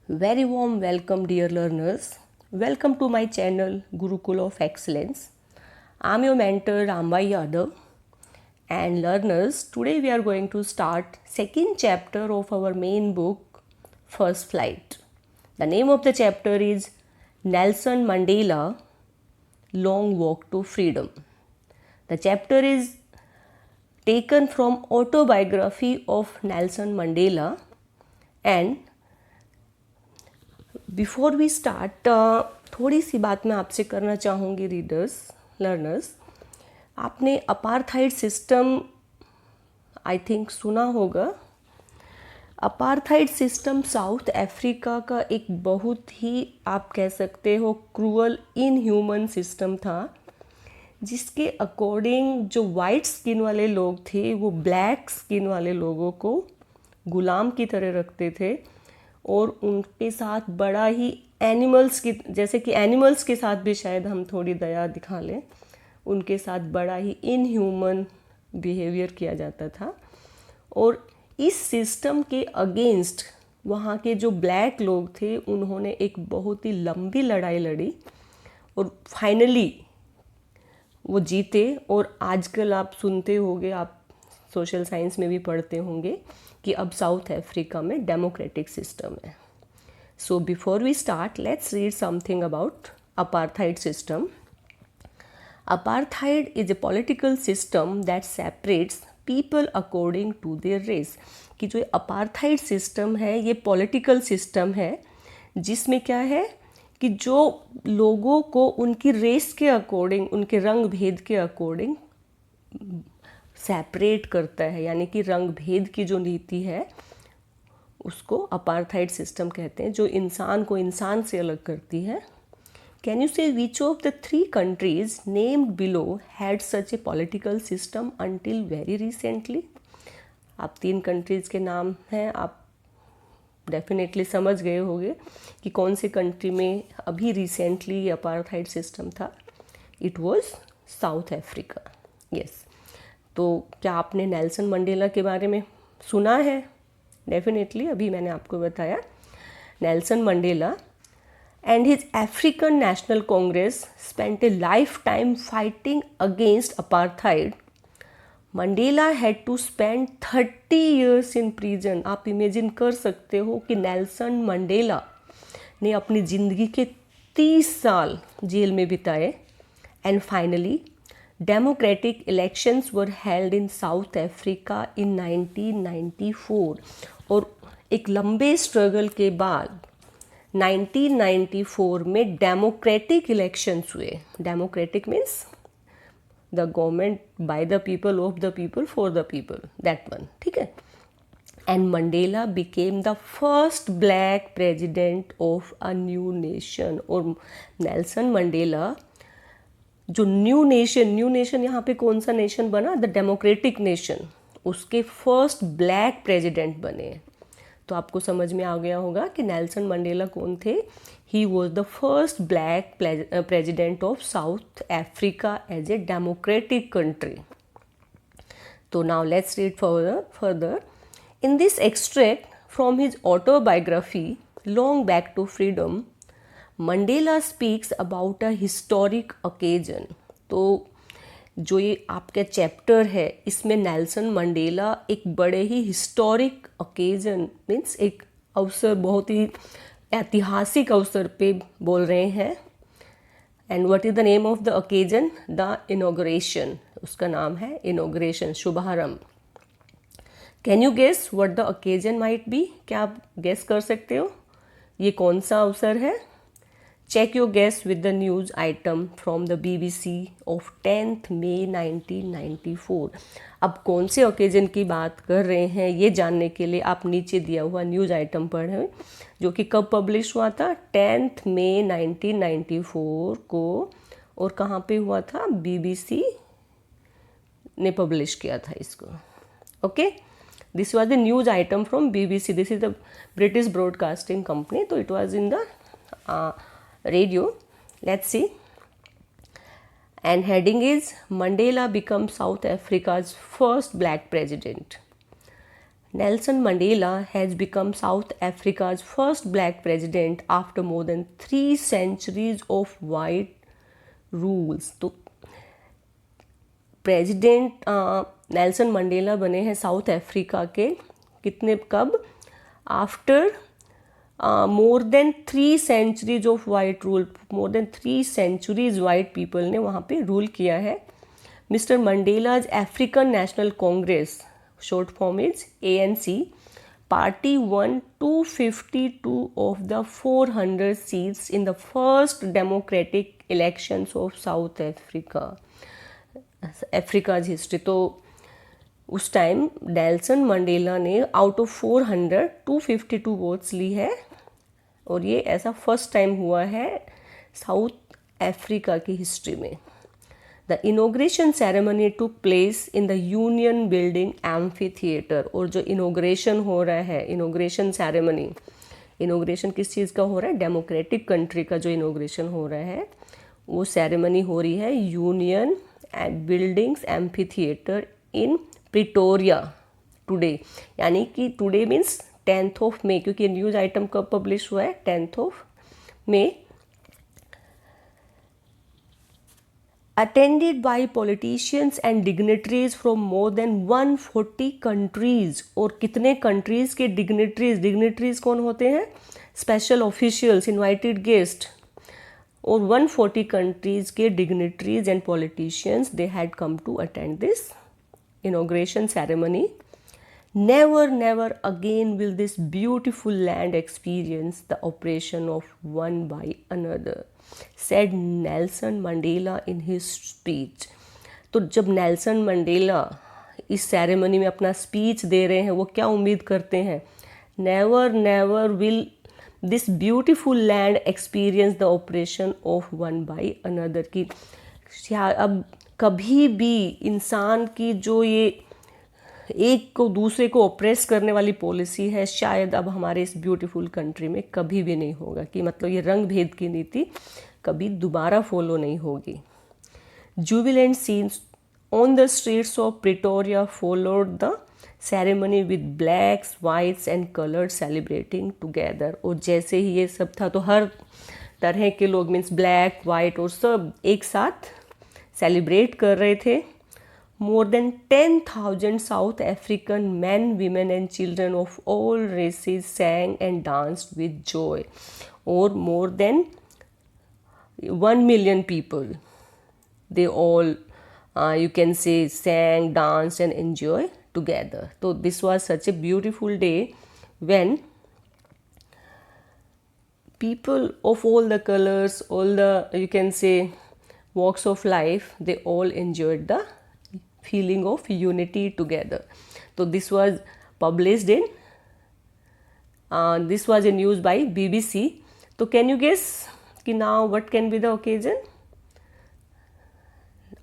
Very warm welcome, dear learners. Welcome to my channel Gurukul of Excellence. I'm your mentor Rambai Yadav. And learners, today we are going to start second chapter of our main book, First Flight. The name of the chapter is Nelson Mandela, Long Walk to Freedom. The chapter is taken from autobiography of Nelson Mandela. And before we start थोड़ी सी बात मैं आपसे करना चाहूँगी readers learners. आपने apartheid system I think सुना होगा. अपार्थाइड सिस्टम साउथ अफ्रीका का एक बहुत ही आप कह सकते हो क्रूअल इनह्यूमन सिस्टम था, जिसके अकॉर्डिंग जो वाइट स्किन वाले लोग थे वो ब्लैक स्किन वाले लोगों को गुलाम की तरह रखते थे और उनके साथ बड़ा ही एनिमल्स की जैसे कि एनिमल्स के साथ भी शायद हम थोड़ी दया दिखा लें, उनके साथ बड़ा ही इनह्यूमन बिहेवियर किया जाता था. और इस सिस्टम के अगेंस्ट वहाँ के जो ब्लैक लोग थे उन्होंने एक बहुत ही लंबी लड़ाई लड़ी और फाइनली वो जीते. और आजकल आप सुनते होंगे, आप सोशल साइंस में भी पढ़ते होंगे कि अब साउथ अफ्रीका में डेमोक्रेटिक सिस्टम है. So before we start let's read something about apartheid system. Apartheid is a political system that separates people according to their race. कि जो अपार्थाइड सिस्टम है ये पॉलिटिकल सिस्टम है जिसमें क्या है कि जो लोगों को उनकी रेस के अकॉर्डिंग, उनके रंग भेद के अकॉर्डिंग सेपरेट करता है. यानी कि रंग भेद की जो नीति है उसको अपार्थाइड सिस्टम कहते हैं, जो इंसान को इंसान से अलग करती है. कैन यू से which of the 3 countries named below had such A political system until very recently. आप 3 कंट्रीज़ के नाम हैं, आप डेफिनेटली समझ गए होंगे कि कौन से कंट्री में अभी रिसेंटली ये अपार्थाइड सिस्टम था. It was south Africa. Yes. तो क्या आपने नेल्सन मंडेला के बारे में सुना है? डेफिनेटली अभी मैंने आपको बताया. Nelson Mandela and his African National Congress spent a lifetime fighting against apartheid. Mandela had to spend 30 years in prison. आप इमेजिन कर सकते हो कि नेल्सन मंडेला ने अपनी ज़िंदगी के 30 साल जेल में बिताए. And finally Democratic elections were held in South Africa in 1994. और एक लंबे स्ट्रगल के बाद 1994 में डेमोक्रेटिक इलेक्शंस हुए. Democratic means the government by the people, of the people, for the people, that one. ठीक है. And Mandela became the first black president of a new nation. और नेल्सन मंडेला जो new nation यहाँ पे कौन सा nation बना? The democratic nation. उसके फर्स्ट ब्लैक प्रेसिडेंट बने. तो आपको समझ में आ गया होगा कि नेल्सन मंडेला कौन थे. He was the first black president of South Africa as a democratic country. तो now let's read further. In this extract from his autobiography long walk to freedom, Mandela speaks about a historic occasion. तो जो ये आपका chapter है इसमें Nelson Mandela एक बड़े ही historic occasion means एक अवसर, बहुत ही ऐतिहासिक अवसर पे बोल रहे हैं. And what is the name of the occasion? The inauguration. उसका नाम है इनॉग्रेशन, शुभारंभ. Can you guess what the occasion might be? क्या आप गेस कर सकते हो ये कौन सा अवसर है? Check your guess with the news item from the BBC of 10th May 1994. अब कौन से ओकेजन की बात कर रहे हैं ये जानने के लिए आप नीचे दिया हुआ न्यूज़ आइटम पढ़ें, जो कि कब पब्लिश हुआ था? 10th May 1994 को. और कहाँ पे हुआ था? BBC ने पब्लिश किया था इसको. Okay. This was the news item from BBC. This is the British Broadcasting Company. तो it was in the radio. Let's see. And heading is Mandela becomes South Africa's first black president. Nelson Mandela has become South Africa's first black president after more than 3 centuries of white rules. तो president Nelson Mandela बने हैं south Africa के कितने कब after more than 3 centuries of white rule, more than 3 centuries white people ने वहाँ पे rule किया है. Mr. Mandela's African National Congress, short form is ANC, party won 252 of the 400 seats in the first democratic elections of South Africa. Africa's history. तो उस time Nelson Mandela ने out of 400 252 votes ली है और ये ऐसा first time हुआ है South Africa की हिस्ट्री में. The inauguration ceremony took place in the Union building amphi theatre. और जो इनोग्रेशन हो रहा है, इनोग्रेशन सेरेमनी, इनोग्रेशन किस चीज़ का हो रहा है? डेमोक्रेटिक कंट्री का जो इनोग्रेशन हो रहा है वो सेरेमनी हो रही है union buildings amphi theatre in Pretoria today. यानी कि today means 10th of May, क्योंकि न्यूज़ आइटम कब पब्लिश हुआ है? 10th of May. Attended by politicians and dignitaries from more than 140 countries. और कितने कंट्रीज के डिग्नेटरीज? डिग्नेटरीज कौन होते हैं? Special officials, invited guest. और 140 कंट्रीज के dignitaries and politicians they had come to attend this inauguration ceremony. Never, never again will this beautiful land experience the oppression of one by another, said Nelson Mandela in his speech. तो जब Nelson Mandela इस ceremony में अपना speech दे रहे हैं वो क्या उम्मीद करते हैं? Never never will this beautiful land experience the operation of one by another. की अब कभी भी इंसान की जो ये एक को दूसरे को ऑप्रेस करने वाली पॉलिसी है शायद अब हमारे इस ब्यूटीफुल कंट्री में कभी भी नहीं होगा. कि मतलब ये रंग भेद की नीति कभी दोबारा फॉलो नहीं होगी. Jubilant scenes on the streets of Pretoria followed the ceremony with blacks whites and coloured celebrating together. और जैसे ही ये सब था तो हर तरह के लोग मीन्स ब्लैक वाइट और सब एक साथ सेलिब्रेट कर रहे थे. More than 10,000 South African man women and children of all races sang and danced with joy. और more than 1 million people they all you can say sang, danced and enjoy together. So this was such a beautiful day when people of all the colors, all the you can say walks of life, they all enjoyed the feeling of unity together. So this was published in this was a news by BBC. So can you guess कि now what can be the occasion?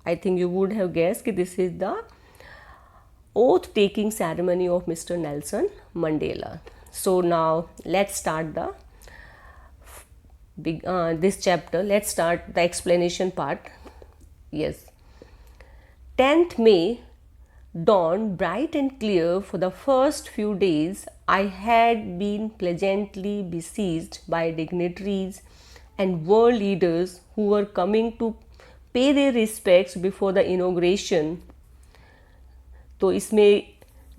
I think you would have guessed कि this is the oath taking ceremony of Mr. Nelson Mandela. So now let's start the this chapter. Let's start the explanation part. Yes. 10th May dawned bright and clear. For the first few days, I had been pleasantly besieged by dignitaries and world leaders who were coming to pay their respects before the inauguration. तो इसमें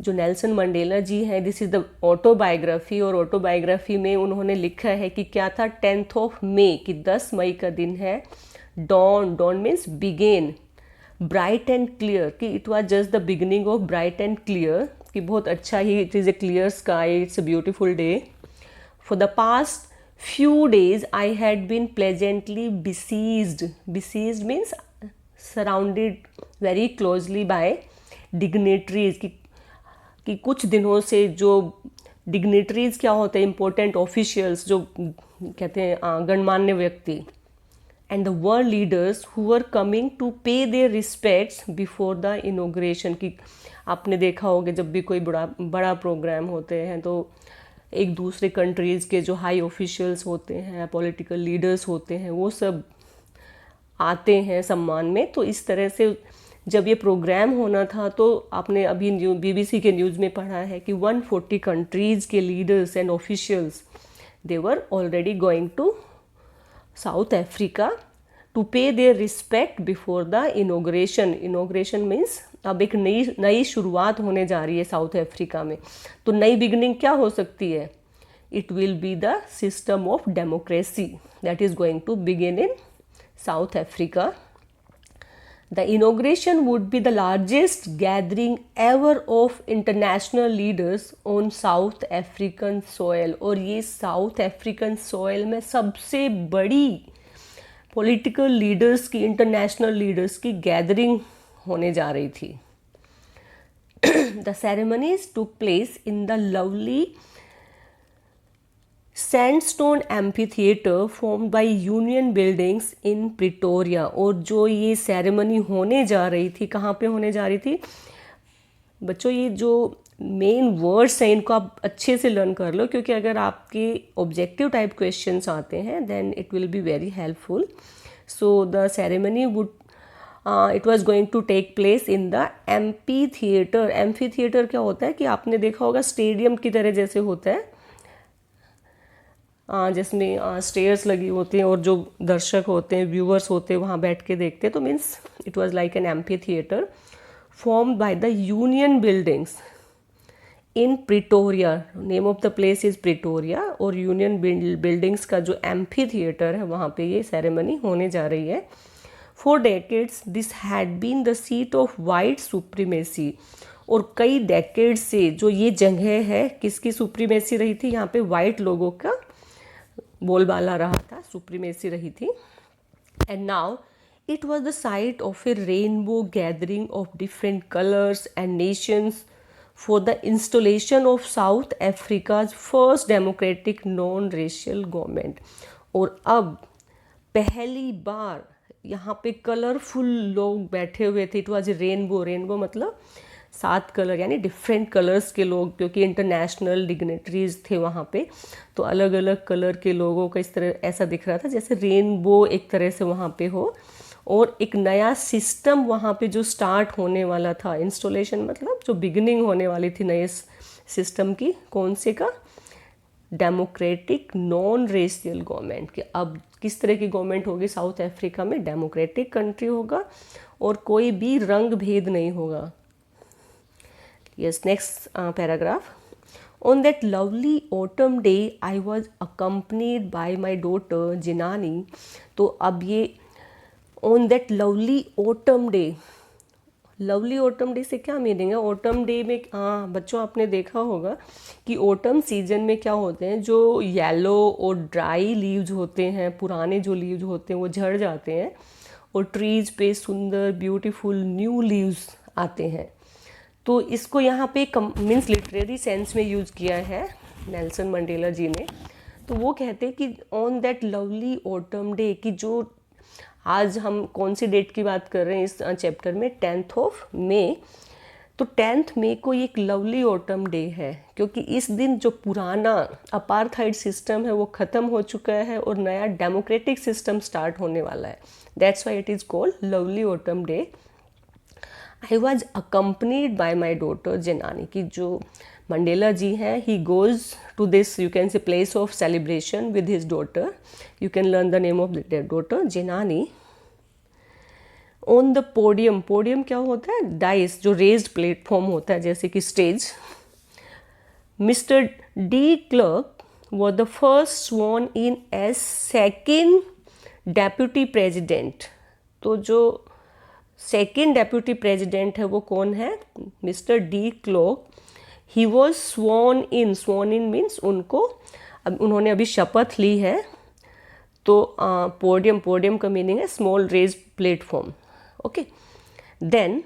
जो Nelson Mandela ji हैं, this is the autobiography. और autobiography में उन्होंने लिखा है कि क्या था 10th of May कि 10 मई का दिन है. Dawn, dawn means begin, bright and clear कि it was just the beginning of bright and clear कि बहुत अच्छा ही, it is a clear sky, it's a beautiful day. For the past few days I had been pleasantly besieged. Besieged means surrounded very closely by dignitaries. कि कुछ दिनों से जो dignitaries क्या होते हैं? important officials, जो कहते हैं गणमान्य व्यक्ति, and the world leaders who were coming to pay their respects before the inauguration. कि आपने देखा होगा जब भी कोई बड़ा प्रोग्राम होते हैं तो एक दूसरे कंट्रीज़ के जो हाई ऑफिशियल्स होते हैं, पॉलिटिकल लीडर्स होते हैं, वो सब आते हैं सम्मान में. तो इस तरह से जब ये प्रोग्राम होना था तो आपने अभी BBC के न्यूज़ में पढ़ा है कि 140 कंट्रीज़ के leaders and officials they were already going to South Africa to pay their respect before the inauguration. Inauguration means अब एक नई शुरुआत होने जा रही है साउथ अफ्रीका में, तो नई बिगनिंग क्या हो सकती है? It will be the system of democracy that is going to begin in South Africa. The inauguration would be the largest gathering ever of international leaders on South African soil, और ये south African soil में सबसे बड़ी political leaders की, international leaders की gathering होने जा रही थी। The ceremonies took place in the lovely sandstone amphitheatre formed by Union Buildings in Pretoria. और जो ये सेरेमनी होने जा रही थी, कहाँ पे होने जा रही थी बच्चों? ये जो मेन वर्ड्स हैं इनको आप अच्छे से लर्न कर लो, क्योंकि अगर आपके ऑब्जेक्टिव टाइप क्वेश्चंस आते हैं then it will be very helpful. So the ceremony would it was going to take place in the amphitheatre. Amphitheatre क्या होता है कि आपने देखा होगा स्टेडियम की तरह जैसे होता है, जिसमें स्टेयर्स लगी होती हैं और जो दर्शक होते हैं, व्यूअर्स होते हैं, वहाँ बैठ के देखते हैं। तो means it was like an amphi theatre formed by the union Buildings in Pretoria. Name of the place is Pretoria, और यूनियन बिल्डिंग्स का जो एम्फी थिएटर है वहाँ पे ये सेरेमनी होने जा रही है। For decades this had been the seat of white supremacy. और कई डेकेड से जो ये जगह है किसकी सुप्रीमेसी रही थी? यहाँ पे वाइट लोगों का बोलबाला रहा था, सुप्रीमेसी रही थी। And now it was the site of A rainbow gathering of different colours and Nations for the installation of south Africa's first democratic non racial government. और अब पहली बार यहाँ पे कलरफुल लोग बैठे हुए थे। It was a rainbow, rainbow मतलब 7 कलर, यानी डिफरेंट कलर्स के लोग, क्योंकि इंटरनेशनल डिग्नेटरीज थे वहाँ पे, तो अलग अलग कलर के लोगों का इस तरह ऐसा दिख रहा था जैसे रेनबो एक तरह से वहाँ पे हो। और एक नया सिस्टम वहाँ पे जो स्टार्ट होने वाला था, इंस्टॉलेशन मतलब जो बिगिनिंग होने वाली थी नए सिस्टम की, कौन से का? डेमोक्रेटिक नॉन रेशियल गवर्नमेंट की। अब किस तरह की गवर्नमेंट होगी साउथ अफ्रीका में? डेमोक्रेटिक कंट्री होगा और कोई भी रंग भेद नहीं होगा। Yes, next paragraph. On that lovely autumn day, I was accompanied by my daughter Jinani. तो अब ये on that lovely autumn day, lovely autumn day से क्या मीनिंग है? ऑटम डे में बच्चों आपने देखा होगा कि ऑटम सीजन में क्या होते हैं, जो येलो और ड्राई लीव्स होते हैं, पुराने जो लीव्स होते हैं वो झड़ जाते हैं और ट्रीज पे सुंदर ब्यूटीफुल न्यू लीव्स आते हैं। तो इसको यहाँ पे मीन्स लिटरेरी सेंस में यूज़ किया है नेल्सन मंडेला जी ने। तो वो कहते हैं कि on that lovely autumn day, कि जो आज हम कौन सी डेट की बात कर रहे हैं इस चैप्टर में, 10 मई। तो 10 मई को एक लवली ऑटम डे है, क्योंकि इस दिन जो पुराना अपार्थाइड सिस्टम है वो ख़त्म हो चुका है और नया डेमोक्रेटिक सिस्टम स्टार्ट होने वाला है। That's why it is called lovely autumn day. I was accompanied by my daughter Zenani, की जो मंडेला जी हैं, he goes to this you can say place of celebration with his daughter. You can learn the name of the daughter Zenani. On the podium, podium क्या होता है? Dice, जो raised platform होता है जैसे कि stage. Mr De Klerk was the first sworn in as second deputy president. तो जो सेकेंड डेप्यूटी प्रेजिडेंट है वो कौन है? Mr De Klerk. He was sworn in, sworn in means उनको अब उन्होंने अभी शपथ ली है। तो पोडियम, पोडियम का मीनिंग है small raised platform. Okay, then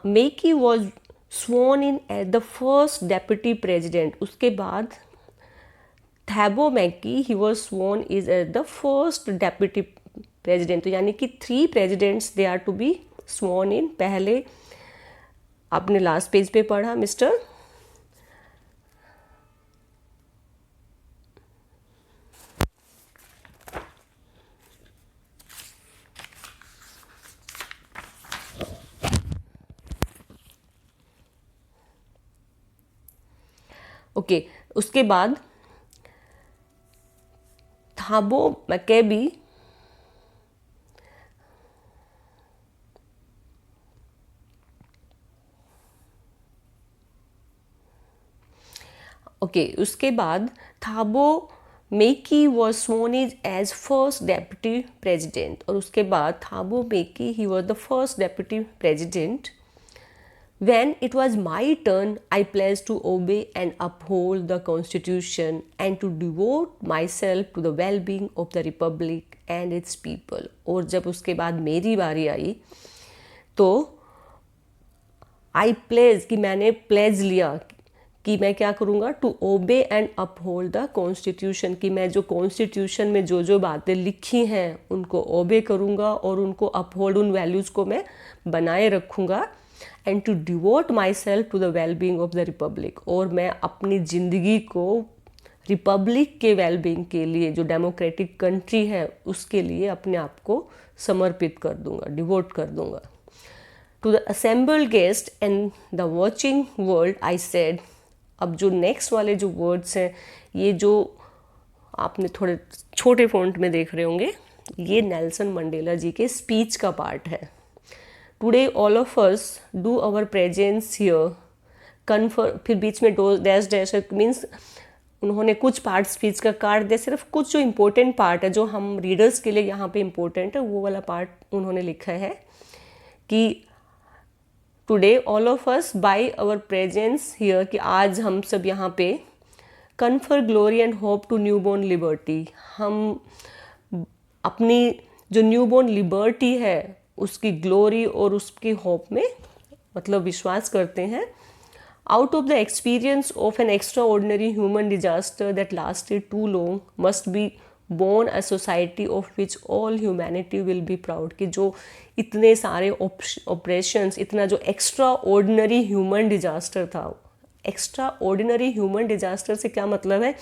Mbeki was sworn in as the first deputy president. उसके बाद Thabo Mbeki, he was sworn is as the first deputy president. तो यानी कि 3 presidents they are to be sworn in. पहले आपने last page पे पढ़ा mister okay, उसके बाद थाबो मैकेबी उसके बाद Thabo Mbeki was sworn as first deputy president, और उसके बाद Thabo Mbeki he was the first deputy president. When it was my turn, I pledged to obey and uphold the Constitution and to devote myself to the well-being of the Republic and its people. और जब उसके बाद मेरी बारी आई तो I pledge कि मैंने pledge लिया कि मैं क्या करूँगा, to obey and uphold the constitution, कि मैं जो कॉन्स्टिट्यूशन में जो जो बातें लिखी हैं उनको ओबे करूँगा और उनको अपहोल्ड, उन वैल्यूज़ को मैं बनाए रखूँगा. And to devote myself to the well being of the republic, और मैं अपनी ज़िंदगी को रिपब्लिक के वेल बींग के लिए, जो डेमोक्रेटिक कंट्री है उसके लिए अपने आप को समर्पित कर दूंगा, डिवोट कर दूंगा. To the assembled guest and the watching world I said. अब जो नेक्स्ट वाले जो वर्ड्स हैं, ये जो आपने थोड़े छोटे फॉन्ट में देख रहे होंगे, ये नेल्सन मंडेला जी के स्पीच का पार्ट है. Today all of us do our presence here confer, फिर बीच में डैश डैश मीन्स उन्होंने कुछ पार्ट स्पीच का काट दिया, सिर्फ कुछ जो इम्पोर्टेंट पार्ट है जो हम रीडर्स के लिए यहाँ पे इम्पोर्टेंट है वो वाला पार्ट उन्होंने लिखा है कि today all of us by our presence here, कि आज हम सब यहाँ पे confer glory and hope to new born liberty, हम अपनी जो न्यू बोर्न लिबर्टी है उसकी ग्लोरी और उसकी होप में मतलब विश्वास करते हैं. Out of the experience of an extraordinary human disaster that lasted too long must be born a society of which all humanity will be proud, कि जो इतने सारे ऑपरेशंस, इतना जो एक्स्ट्रा ऑर्डिनरी ह्यूमन डिजास्टर था. Extraordinary human disaster से क्या मतलब है,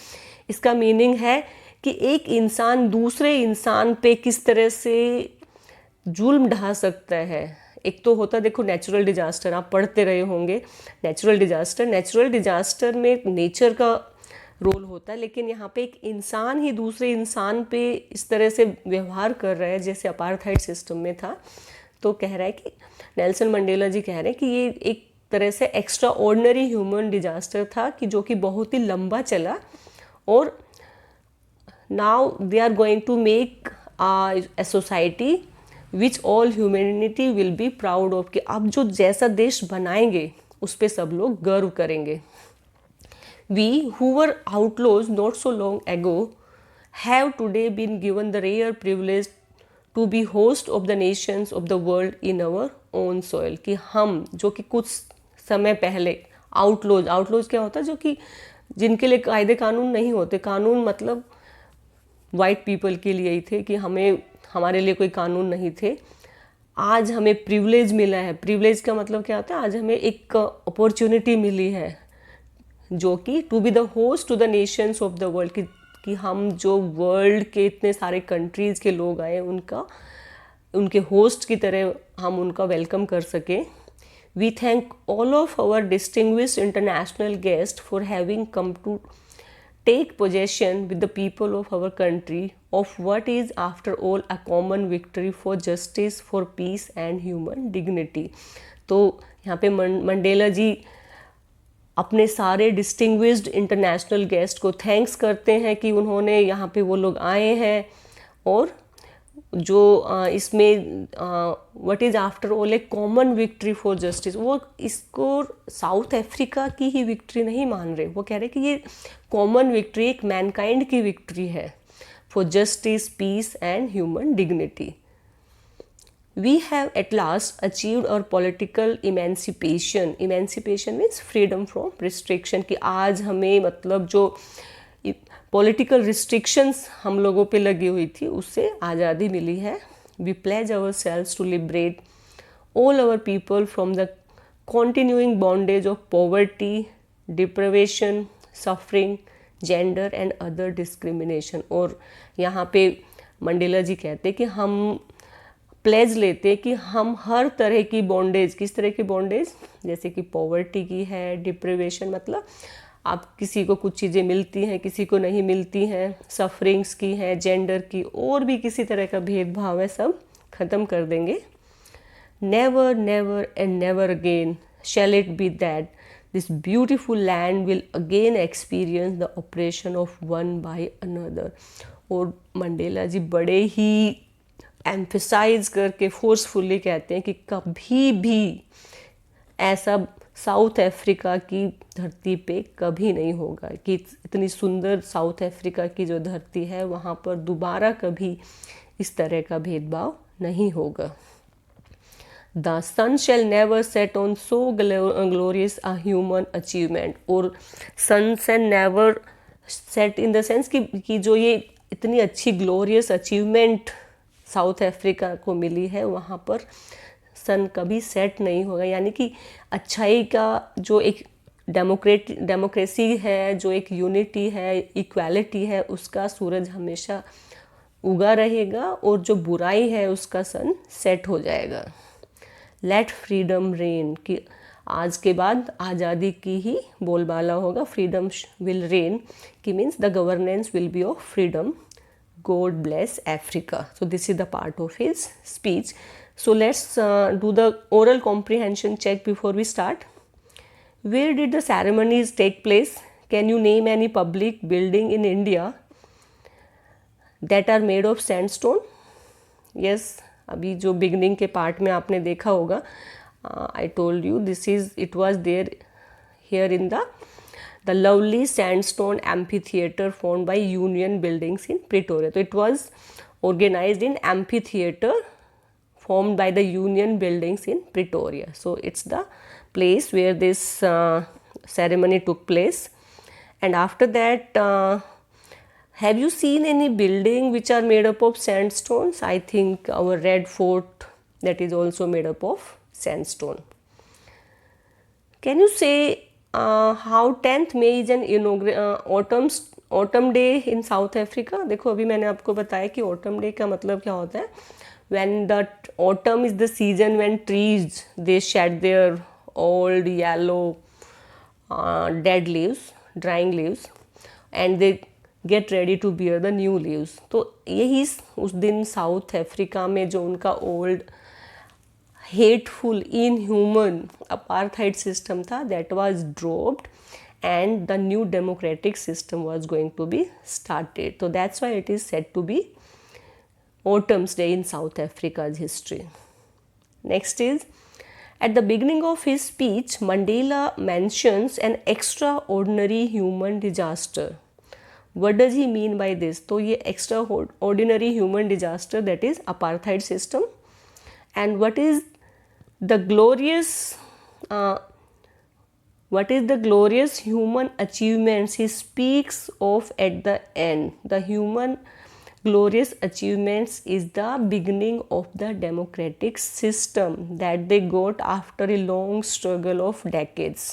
इसका मीनिंग है कि एक इंसान दूसरे इंसान पे किस तरह से जुल्म ढा सकता है. एक तो होता देखो नेचुरल डिजास्टर, आप पढ़ते रहे होंगे नेचुरल डिजास्टर में नेचर का रोल होता है, लेकिन यहाँ पे एक इंसान ही दूसरे इंसान पे इस तरह से व्यवहार कर रहा है जैसे अपार्थाइड सिस्टम में था. तो कह रहा है कि नेल्सन मंडेला जी कह रहे हैं कि ये एक तरह से एक्स्ट्रा ऑर्डिनरी ह्यूमन डिजास्टर था कि जो कि बहुत ही लंबा चला, और now they are going to make a society which all humanity will be proud of, कि अब जो जैसा देश बनाएंगे उस पर सब लोग गर्व करेंगे. We who were outlaws not so long ago have today been given the rare privilege to be host of the nations of the world in our own soil, कि हम जो कि कुछ समय पहले आउटलॉज क्या होता है, जो कि जिनके लिए कायदे कानून नहीं होते, कानून मतलब वाइट पीपल के लिए ही थे कि हमारे लिए कोई कानून नहीं थे. आज हमें प्रिविलेज मिला है. प्रिविलेज का मतलब क्या होता है, आज हमें एक अपॉर्चुनिटी मिली है जो कि to be the host to the nations of the world, कि हम जो वर्ल्ड के इतने सारे कंट्रीज़ के लोग आए उनके होस्ट की तरह हम उनका वेलकम कर सकें. We thank all of our distinguished international guest for having come to take possession with the people of our country of what is after all a common victory for justice, for peace and human dignity. तो यहाँ पे Mandela जी अपने सारे distinguished international guest को thanks करते हैं कि उन्होंने यहाँ पे वो लोग आए हैं, और जो इसमें what is after all A common victory for justice, वो इसको साउथ अफ्रीका की ही विक्ट्री नहीं मान रहे, वो कह रहे कि ये कॉमन विक्ट्री एक मैनकाइंड की विक्ट्री है for justice, peace and human dignity. We have at last achieved our political emancipation means freedom from restriction, कि आज हमें मतलब जो पॉलिटिकल रिस्ट्रिक्शंस हम लोगों पे लगी हुई थी उससे आज़ादी मिली है. We pledge ourselves to liberate all our people from the continuing bondage of poverty, deprivation, suffering, gender and other discrimination. और यहाँ पे मंडेला जी कहते कि हम प्लेज लेते कि हम हर तरह की बॉन्डेज, किस तरह की बॉन्डेज, जैसे कि पॉवर्टी की है, डिप्रेवेशन मतलब आप किसी को कुछ चीज़ें मिलती हैं, किसी को नहीं मिलती हैं, सफरिंग्स की हैं, जेंडर की, और भी किसी तरह का भेदभाव है, सब ख़त्म कर देंगे. Never never and never again shall it be that this beautiful land will again experience the oppression of one by another. और मंडेला जी बड़े ही एम्फेसाइज करके फोर्सफुली कहते हैं कि कभी भी ऐसा साउथ अफ्रीका की धरती पे कभी नहीं होगा, कि इतनी सुंदर साउथ अफ्रीका की जो धरती है वहाँ पर दोबारा कभी इस तरह का भेदभाव नहीं होगा. The sun shall never set on so glorious a human achievement. और sun shall never set in the sense कि जो ये इतनी अच्छी ग्लोरियस अचीवमेंट साउथ अफ्रीका को मिली है, वहाँ पर सन कभी सेट नहीं होगा. यानी कि अच्छाई का जो एक डेमोक्रेसी है, जो एक यूनिटी है, इक्वालिटी है, उसका सूरज हमेशा उगा रहेगा, और जो बुराई है उसका सन सेट हो जाएगा. लेट फ्रीडम रेन, कि आज के बाद आज़ादी की ही बोलबाला होगा. फ्रीडम विल रेन कि means the governance will be of freedom. God bless Africa. So this is the part of his speech. So let's do the oral comprehension check before we start. Where did the ceremonies take place? Can you name any public building in India that are made of sandstone? Yes, अभी जो beginning के part में आपने देखा होगा, I told you this is it was there here in the lovely sandstone amphitheatre formed by Union Buildings in Pretoria. तो it was organised in amphitheatre formed by the Union buildings in Pretoria. So it's the place where this ceremony took place. And after that, have you seen any building which are made up of sandstones? I think our Red Fort, that is also made up of sandstone. Can you say how 10th May is an autumn day in South Africa? देखो अभी मैंने आपको बताया कि autumn day का मतलब क्या होता है. When the autumn is the season when trees they shed their old yellow dead leaves, drying leaves, and they get ready to bear the new leaves. तो यही उस दिन साउथ अफ्रीका में जो उनका old hateful inhuman apartheid system था, that was dropped and the new democratic system was going to be started. So that's why it is said to be Autumn's Day in South Africa's history. Next is, at the beginning of his speech, Mandela mentions an extraordinary human disaster. What does he mean by this? तो ये extraordinary human disaster, that is apartheid system. And what is the glorious human achievements he speaks of at the end? The human glorious achievements is the beginning of the democratic system that they got after a long struggle of decades.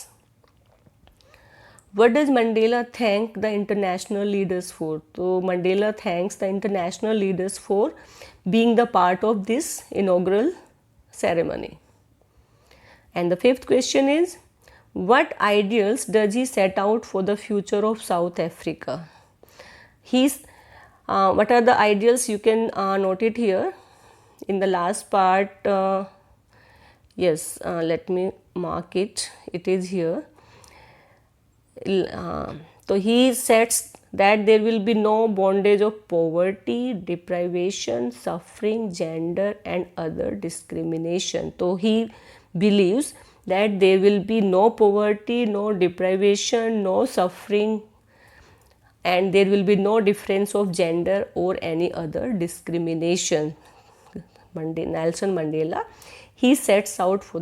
What does Mandela thank the international leaders for? So Mandela thanks the international leaders for being the part of this inaugural ceremony. And the fifth question is, what ideals does he set out for the future of South Africa? What are the ideals? You can note it here in the last part. Yes, let me mark it. It is here. So he sets that there will be no bondage of poverty, deprivation, suffering, gender and other discrimination. So he believes that there will be no poverty, no deprivation, no suffering, and there will be no difference of gender or any other discrimination. Nelson Mandela, he sets out for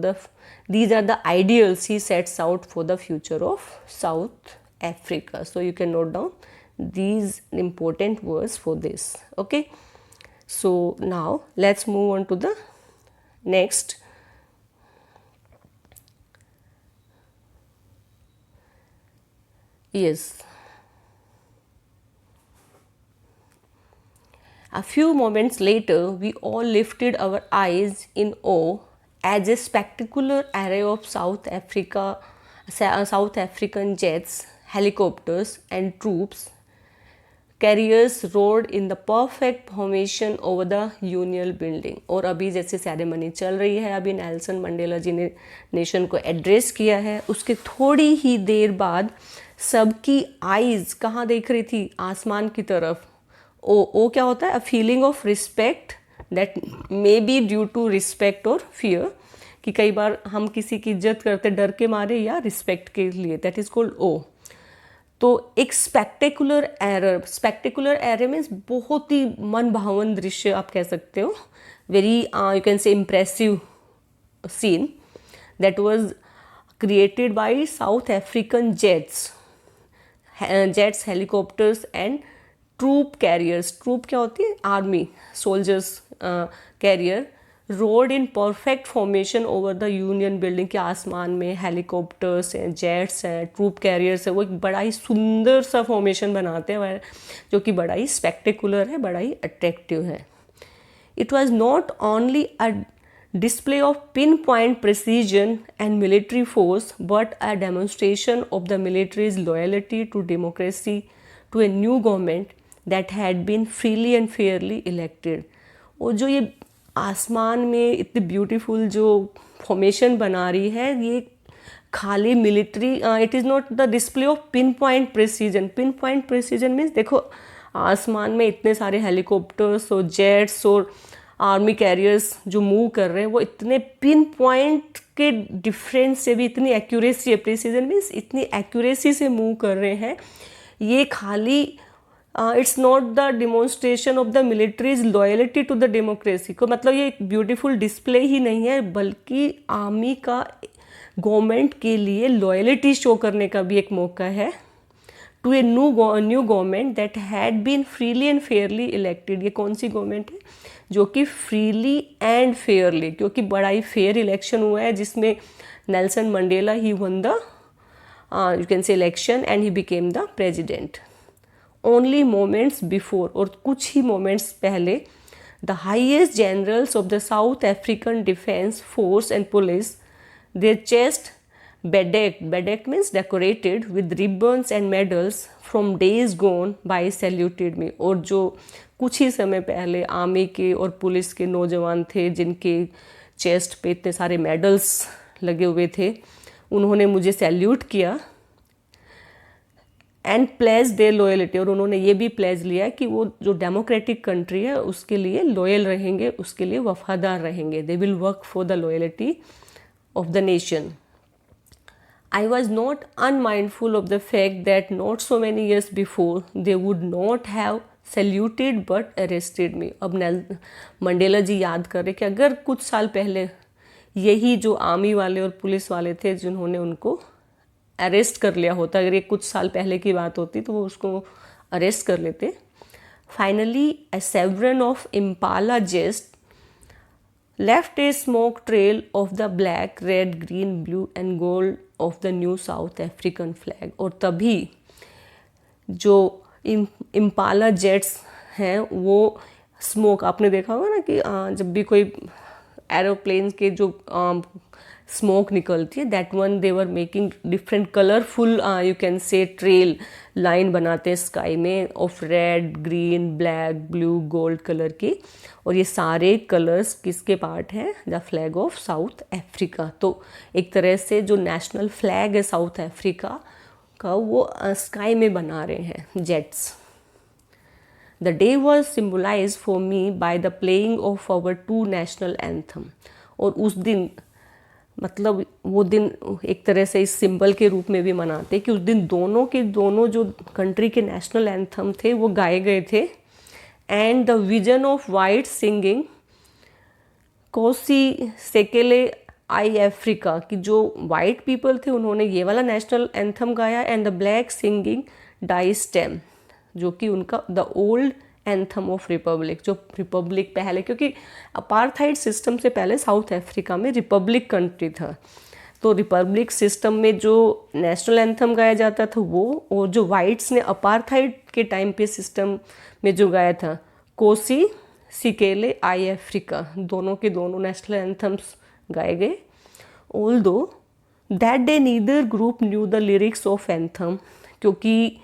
these are the ideals he sets out for the future of South Africa. So you can note down these important words for this. Okay, so now let's move on to the next. Yes, a few moments later, we all lifted our eyes in awe as a spectacular array of South African jets helicopters and troops carriers rode in the perfect formation over the Union building। और अभी जैसे ceremony चल रही है, अभी Nelson Mandela ji ने nation को address किया है, उसके थोड़ी ही देर बाद सबकी आईज कहाँ देख रही थी? आसमान की तरफ। ओ क्या होता है? A feeling of respect that may be due to respect और फियर, कि कई बार हम किसी की इज्जत करते डर के मारे या रिस्पेक्ट के लिए, दैट इज कॉल्ड ओ। तो एक स्पेक्टेकुलर एरर मीन्स बहुत ही मन भावन दृश्य आप कह सकते हो, very you can say impressive scene that was created by South African jets, helicopters and troop carriers. Troop क्या होती है? Army, soldiers carrier rode in perfect formation over the Union building के आसमान में हेलीकॉप्टर्स हैं, जेट्स हैं, troop carriers है, वो एक बड़ा ही सुंदर सा फॉर्मेशन बनाते हैं जो कि बड़ा ही स्पेक्टेकुलर है, बड़ा ही अट्रैक्टिव है। It was not only a display of pinpoint precision and military force but a demonstration of the military's loyalty to democracy, to a new government that had been freely and fairly elected। और जो ये आसमान में इतनी beautiful जो formation बना रही है, ये खाली military, it is not the display of pin point precision. Pin point precision means देखो आसमान में इतने सारे हेलीकॉप्टर्स और जेट्स और आर्मी कैरियर्स जो मूव कर रहे हैं, वो इतने पिन पॉइंट के डिफरेंस से भी इतनी एक्यूरेसी है, प्रिसीजन मीन्स इतनी एक्यूरेसी से मूव कर रहे हैं। ये खाली it's not the demonstration of the military's loyalty to the democracy को, मतलब ये एक ब्यूटीफुल डिस्प्ले ही नहीं है, बल्कि आर्मी का गवर्नमेंट के लिए लॉयल्टी शो करने का भी एक मौका है। To a new government that had been freely and fairly elected. ये कौन सी गवर्नमेंट है? जो कि फ्रीली एंड फेयरली, क्योंकि बड़ा ही फेयर इलेक्शन हुआ है जिसमें Nelson Mandela he won the you can say election and he became the president. Only moments before, और कुछ ही मोमेंट्स पहले, the highest generals of the South African defence force and police, their chest bedecked means decorated with ribbons and medals from days gone by saluted me। और जो कुछ ही समय पहले army के और पुलिस के नौजवान थे जिनके चेस्ट पे इतने सारे मेडल्स लगे हुए थे, उन्होंने मुझे सैल्यूट किया एंड प्लेज देयर लॉयल्टी, और उन्होंने ये भी प्लेज लिया कि वो जो डेमोक्रेटिक कंट्री है उसके लिए लॉयल रहेंगे, उसके लिए वफादार रहेंगे। They will work for the loyalty of the nation. I was not unmindful of the fact that not so many years before they would not have saluted but arrested me। अब Mandela जी याद कर रहे कि अगर कुछ साल पहले यही जो आर्मी वाले और पुलिस वाले थे जिन्होंने उनको अरेस्ट कर लिया होता, अगर ये कुछ साल पहले की बात होती तो वो उसको अरेस्ट कर लेते। Finally a sovereign of Impala jest left a smoke trail of the black, red, green, blue and gold of the new South African flag। और तभी जो इम्पाला जेट्स हैं वो स्मोक, आपने देखा होगा ना कि जब भी कोई एरोप्लेन के जो स्मोक निकलती है, that one they were making different colourful you can say trail line बनाते हैं स्काई में of red, green, black, blue, gold colour की। और ये सारे कलर्स किसके पार्ट हैं? The flag of South Africa. तो एक तरह से जो नेशनल फ्लैग है साउथ अफ्रीका का, वो स्काई में बना रहे हैं jets. The day was symbolise for me by the playing of our to national anthem. और उस दिन, मतलब वो दिन एक तरह से इस सिंबल के रूप में भी मनाते कि उस दिन दोनों के दोनों जो कंट्री के नेशनल एंथम थे वो गाए गए थे। And the vision of white singing कोसी सेकेले आई अफ्रीका, कि जो वाइट पीपल थे उन्होंने ये वाला नेशनल एंथम गाया, एंड द ब्लैक सिंगिंग डाई स्टेम, जो कि उनका the old anthem of republic, जो रिपब्लिक पहले, क्योंकि अपार्थाइड सिस्टम से पहले साउथ अफ्रीका में रिपब्लिक कंट्री था, तो रिपब्लिक सिस्टम में जो नेशनल एंथम गाया जाता था वो, और जो वाइट्स ने अपार्थाइड के टाइम पे सिस्टम में जो गाया था कोसी सिकेले आई अफ्रीका, दोनों के दोनों नेशनल एंथम्स गाए गए। Although that day neither group new the lyrics of anthem, क्योंकि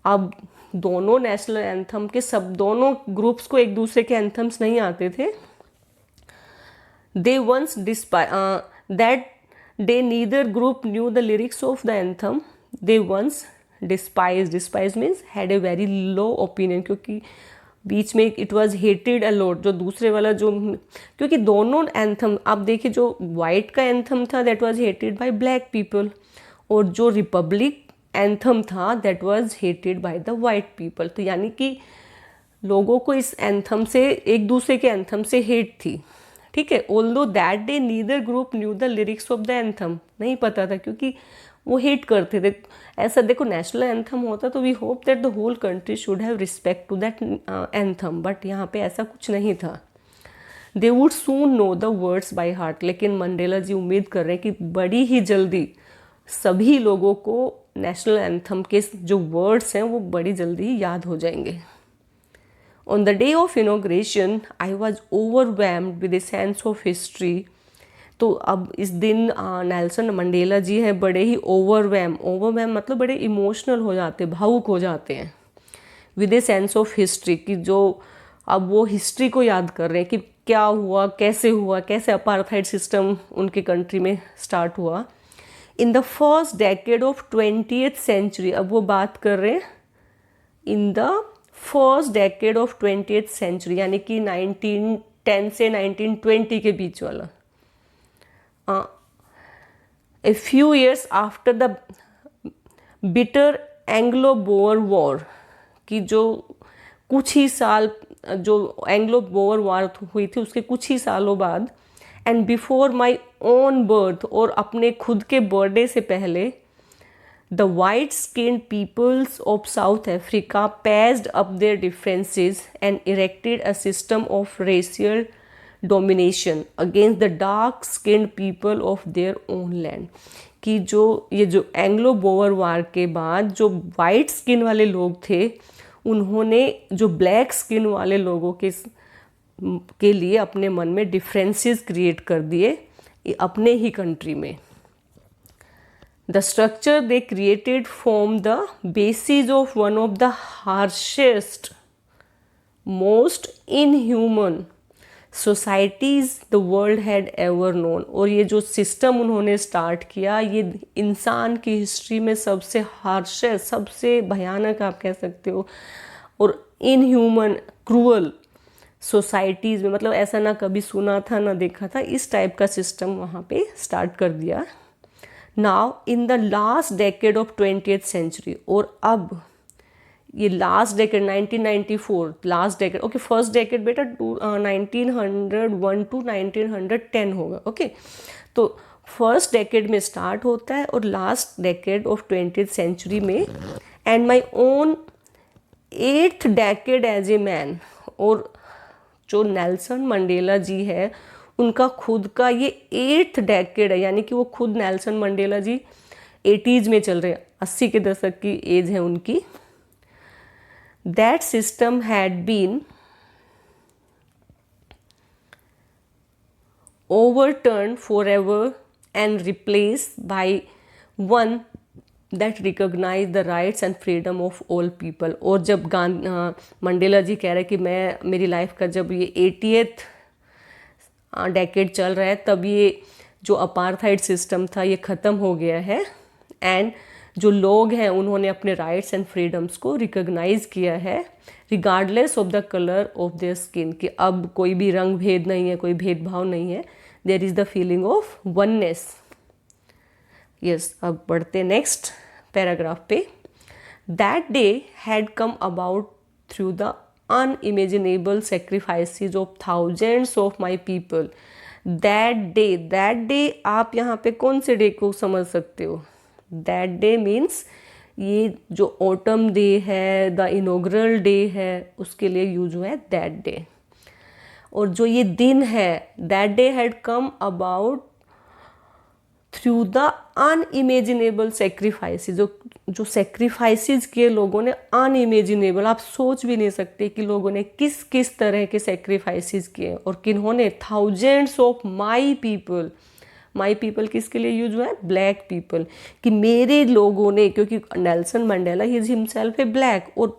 अब दोनों नेशनल एंथम के दोनों ग्रुप्स को एक दूसरे के एंथम्स नहीं आते थे. They once that they neither group knew the lyrics of the anthem. They once despised means had a very low opinion, क्योंकि बीच में it was hated a lot. जो दूसरे वाला जो, क्योंकि दोनों एंथम आप देखिए, जो वाइट का एंथम था that was hated by black people, और जो रिपब्लिक एंथम था that was hated by the white people. तो यानी कि लोगों को इस एंथम से, एक दूसरे के एंथम से हेट थी. ठीक है. Although that day neither group new the lyrics of the anthem. नहीं पता था क्योंकि वो हेट करते थे. ऐसा देखो, नेशनल एंथम होता तो we hope that the whole country should have respect to that anthem, but यहाँ पे ऐसा कुछ नहीं था. They would soon know the words by heart. लेकिन मंडेला जी उम्मीद कर रहे हैं कि बड़ी ही जल्दी सभी लोगों को नेशनल एंथम के जो वर्ड्स हैं वो बड़ी जल्दी ही याद हो जाएंगे. On the day of inauguration, I was overwhelmed with a sense of history. तो अब इस दिन नेल्सन मंडेला जी हैं बड़े ही ओवरवेम मतलब बड़े इमोशनल हो जाते हैं, भावुक हो जाते हैं. With a sense of history, कि जो अब वो हिस्ट्री को याद कर रहे हैं कि क्या हुआ, कैसे अपार्थाइड सिस्टम उनके कंट्री में स्टार्ट हुआ. In the first decade of 20th century, अब वो बात कर रहे हैं in the first decade of 20th century, यानी कि 1910 से 1920 के बीच वाला. A few years after the bitter Anglo-Boer War, कि जो कुछ ही साल, जो एंग्लो-बोअर वॉर हुई थी उसके कुछ ही सालों बाद, and before my own birth, और अपने खुद के बर्थडे से पहले, the white-skinned peoples of South Africa patched up their differences and erected a system of racial domination against the dark-skinned people of their own land. कि जो ये जो एंग्लो बोअर वार के बाद जो वाइट स्किन वाले लोग थे, उन्होंने जो ब्लैक स्किन वाले लोगों के लिए अपने मन में डिफरेंसेस क्रिएट कर दिए अपने ही कंट्री में. The structure they created formed the basis of one of the harshest, most inhuman societies the world had ever known. और ये जो सिस्टम उन्होंने स्टार्ट किया, ये इंसान की हिस्ट्री में सबसे हार्शेस्ट, सबसे भयानक आप कह सकते हो, और इनह्यूमन, क्रूअल सोसाइटीज़ में, मतलब ऐसा ना कभी सुना था ना देखा था, इस टाइप का सिस्टम वहाँ पे स्टार्ट कर दिया. Now in the last decade of 20th century, और अब ये last decade 1994, last decade, okay, first decade बेटा 1901 to 1910 होगा. ओके, तो फर्स्ट डेकेड में स्टार्ट होता है और last decade of 20th century में, and my own 8th decade as a man. और जो नेल्सन मंडेला जी है उनका खुद का ये 8th decade है, यानी कि वो खुद नेल्सन मंडेला जी 80s में चल रहे हैं, 80 के दशक की एज है उनकी. That system had been overturned forever and replaced by one that recognized the rights and freedom of all people. और जब मंडेला जी कह रहे कि मेरी लाइफ का जब ये 80th डेकेड चल रहा है, तब ये जो अपार्थाइड सिस्टम था ये ख़त्म हो गया है, एंड जो लोग हैं उन्होंने अपने राइट्स एंड फ्रीडम्स को रिकॉग्नाइज किया है, regardless of the colour of their skin. कि अब कोई भी रंग भेद नहीं है, कोई भेदभाव नहीं है, there is the feeling of oneness. Yes, अब बढ़ते नेक्स्ट पैराग्राफ पे. That day had come about through the unimaginable sacrifices of thousands of my people. That day आप यहाँ पे कौन से डे को समझ सकते हो? That day means ये जो ऑटम डे है, द इनॉग्रल डे है, उसके लिए यूज हुआ है दैट डे. और जो ये दिन है, that day had come about through the unimaginable sacrifices. जो सेक्रीफाइसेस किए लोगों ने, अनइमेजिनेबल, आप सोच भी नहीं सकते कि लोगों ने किस किस तरह के सेक्रीफाइसेस किए और किन्होंने. Thousands of my people, my people किसके लिए यूज हुआ है? ब्लैक पीपल, कि मेरे लोगों ने, क्योंकि Nelson Mandela he is himself A black, और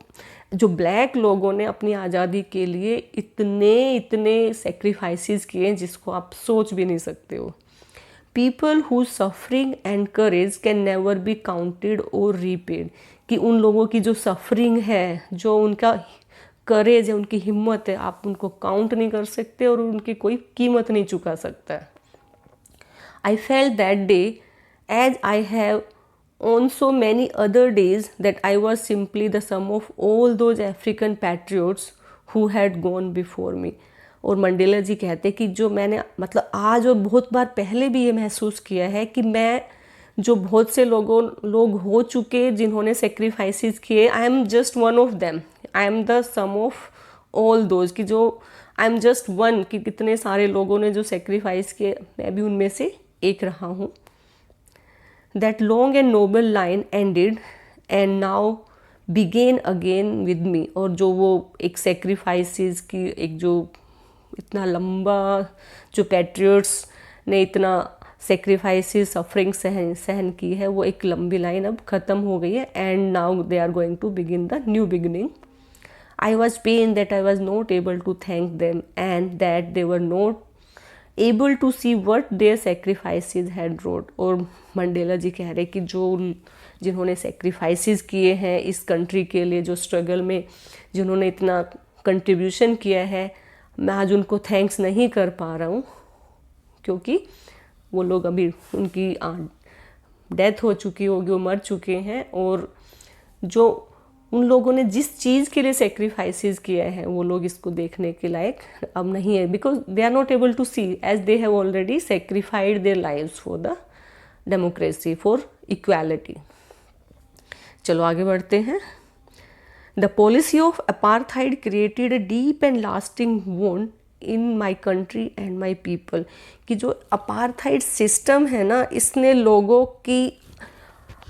जो ब्लैक लोगों ने अपनी आज़ादी के लिए इतने इतने सेक्रीफाइसेस किए जिसको आप सोच भी नहीं सकते हो. People who suffering and courage can never be counted और रीपेड, कि उन लोगों की जो सफरिंग है, जो उनका करेज है, उनकी हिम्मत है, आप उनको काउंट नहीं कर सकते और उनकी कोई कीमत नहीं चुका सकता है. I felt that day, as I have on so many other days, that I was simply the sum of all those African patriots who had gone before me. और मंडेला जी कहते कि जो मैंने मतलब आज और बहुत बार पहले भी ये महसूस किया है कि मैं जो बहुत से लोग हो चुके जिन्होंने सेक्रीफाइसेस किए, I am just one of them, I am the sum of all those, कि जो आई एम जस्ट वन, कि कितने सारे लोगों ने जो सेक्रीफाइस किए, मैं भी उनमें से एक रहा हूँ. That long and noble line ended and now began again with me. और जो वो एक सेक्रीफाइसेस की एक जो इतना लंबा, जो पैट्रियट्स ने इतना सेक्रीफाइसेस सफरिंग सहन की है, वो एक लंबी लाइन अब ख़त्म हो गई है. And now they are going to begin the new beginning. I was pained that I was not able to thank them and that they were not able to see what their sacrifices had wrought. और Mandela ji कह रहे कि जो जिन्होंने sacrifices किए हैं इस country के लिए, जो स्ट्रगल में जिन्होंने इतना कंट्रीब्यूशन किया है, मैं आज उनको थैंक्स नहीं कर पा रहा हूँ, क्योंकि वो लोग अभी उनकी डेथ हो चुकी होगी, वो मर चुके हैं. और जो उन लोगों ने जिस चीज़ के लिए सेक्रीफाइसेस किए हैं, वो लोग इसको देखने के लायक अब नहीं है, because they are not able to see as they have already sacrificed their lives for the democracy, for equality. चलो आगे बढ़ते हैं. The policy of apartheid created a deep and lasting wound in my country and my people, कि जो apartheid system है ना, इसने लोगों की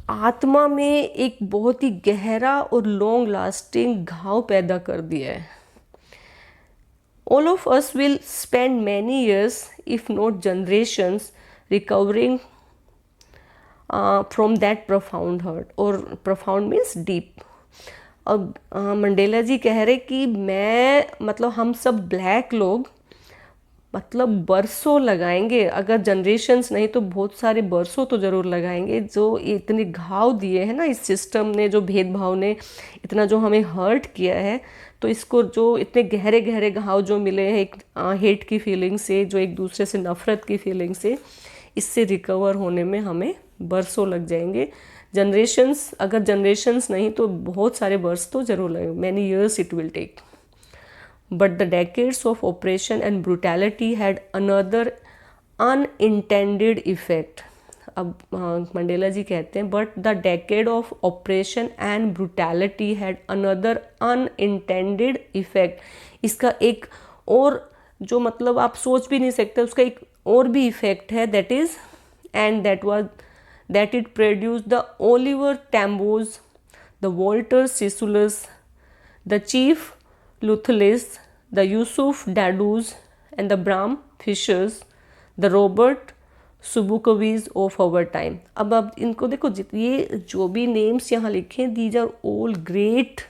आत्मा में एक बहुत ही गहरा और लॉन्ग लास्टिंग घाव पैदा कर दिया है. All of us will spend many years if not generations recovering from that profound hurt. और प्रोफाउंड मीन्स डीप. अब मंडेला जी कह रहे कि मैं मतलब हम सब ब्लैक लोग मतलब बरसों लगाएंगे, अगर जनरेशन्स नहीं तो बहुत सारे बरसों तो ज़रूर लगाएंगे, जो इतने घाव दिए हैं ना इस सिस्टम ने, जो भेदभाव ने इतना जो हमें हर्ट किया है, तो इसको जो इतने गहरे गहरे घाव जो मिले हैं एक हेट की फीलिंग से, जो एक दूसरे से नफ़रत की फीलिंग से, इससे रिकवर होने में हमें बरसों लग जाएंगे. जनरेशन्स, अगर जनरेशन्स नहीं तो बहुत सारे बरस तो ज़रूर लगेंगे, many years it will take. But the decades of oppression and brutality had another unintended effect. अब मंडेला जी कहते हैं but the decade of oppression and brutality had another unintended effect. इसका एक और जो मतलब आप सोच भी नहीं सकते, उसका एक और भी इफेक्ट है, that is, and that it produced the Oliver Tambos, the Walter Sissulus, the Chief Lutherlis, the Yusuf Dadus, and the Bram Fishers, the Robert Subukovis of our time. अब इनको देखो, ये जो भी नेम्स यहाँ लिखे, these are all great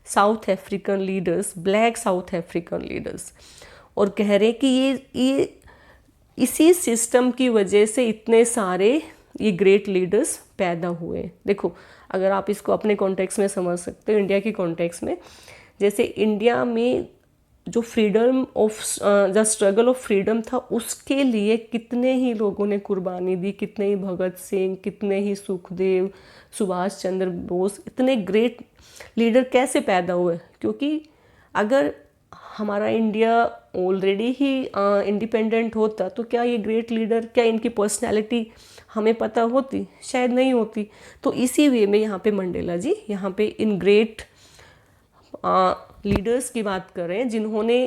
South African leaders, black South African leaders. और कह रहे कि ये इसी सिस्टम की वजह से इतने सारे ये ग्रेट लीडर्स पैदा हुए. देखो, अगर आप इसको अपने कॉन्टेक्स्ट में समझ सकते हो, इंडिया की कॉन्टेक्स्ट में, जैसे इंडिया में जो freedom of the struggle of freedom था, उसके लिए कितने ही लोगों ने कुर्बानी दी, कितने ही भगत सिंह, कितने ही सुखदेव, सुभाष चंद्र बोस, इतने ग्रेट लीडर कैसे पैदा हुए? क्योंकि अगर हमारा इंडिया ऑलरेडी ही इंडिपेंडेंट होता तो क्या ये ग्रेट लीडर, क्या इनकी पर्सनैलिटी हमें पता होती? शायद नहीं होती. तो इसी वे में यहाँ पे मंडेला जी यहाँ पे इन ग्रेट लीडर्स की बात कर रहे हैं जिन्होंने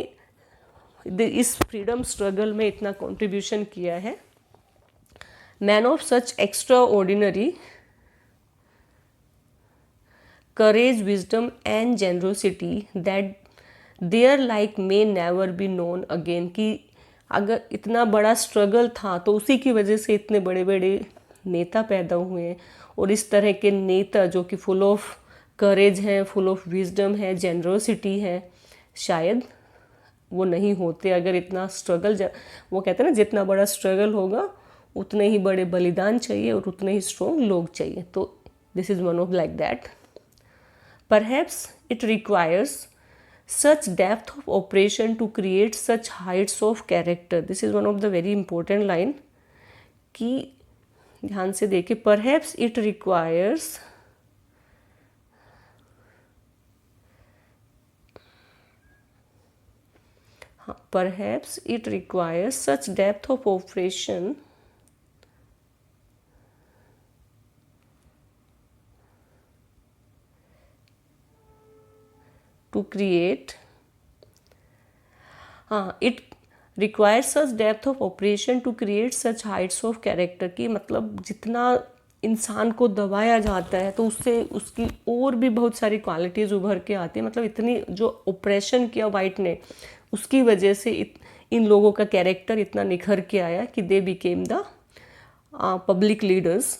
इस फ्रीडम स्ट्रगल में इतना कंट्रीब्यूशन किया है. Man of such extraordinary courage, wisdom and generosity that their like may never be known again. कि अगर इतना बड़ा स्ट्रगल था तो उसी की वजह से इतने बड़े बड़े नेता पैदा हुए हैं, और इस तरह के नेता जो कि फुल ऑफ करेज हैं, फुल ऑफ विजडम है, जेनरोसिटी है, शायद वो नहीं होते अगर इतना स्ट्रगल वो कहते हैं ना, जितना बड़ा स्ट्रगल होगा उतने ही बड़े बलिदान चाहिए और उतने ही स्ट्रॉन्ग लोग चाहिए. तो this is one of like that. Perhaps it requires such depth of operation to create such heights of character. This is one of the very important line कि ध्यान से देखिए. Perhaps it requires perhaps it requires such depth of operation to create it requires such depth of operation to create such heights of character. कि मतलब जितना इंसान को दबाया जाता है तो उससे उसकी और भी बहुत सारी क्वालिटीज़ उभर के आती है. मतलब इतनी जो ऑपरेशन किया वाइट ने, उसकी वजह से इन लोगों का कैरेक्टर इतना निखर के आया कि they became the public leaders.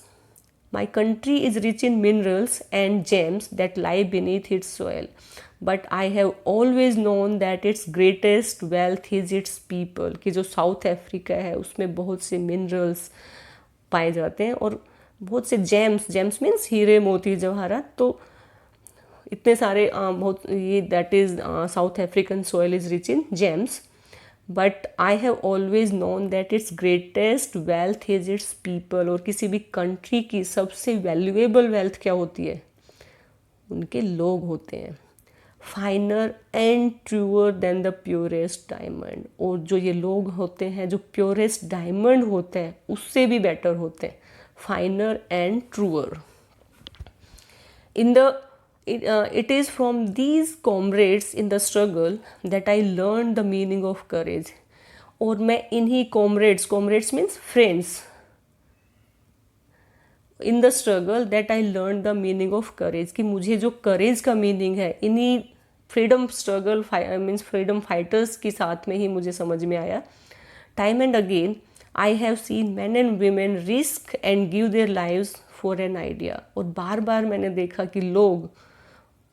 My country is rich in minerals and gems that lie beneath its soil, but I have always known that its greatest wealth is its people. कि जो south Africa है उसमें बहुत से minerals पाए जाते हैं और बहुत से जेम्स मीन्स हीरे मोती जवाहरात. तो इतने सारे बहुत ये that is south African soil is rich in James. But I have always known that it's greatest wealth is it's people. और किसी भी कंट्री की सबसे वैल्यूएबल वेल्थ क्या होती है? उनके लोग होते हैं. Finer and truer than the purest diamond. और जो ये लोग होते हैं, जो प्योरेस्ट डायमंड होते हैं उससे भी बेटर होते हैं. Finer and truer. It is from these comrades in the struggle that I learned the meaning of courage. और मैं इन्हीं comrades means friends, in the struggle that I learned the meaning of courage. कि मुझे जो courage का meaning है इन्हीं freedom struggle means freedom fighters के साथ में ही मुझे समझ में आया. Time and again I have seen men and women risk and give their lives for an idea. और बार बार मैंने देखा कि लोग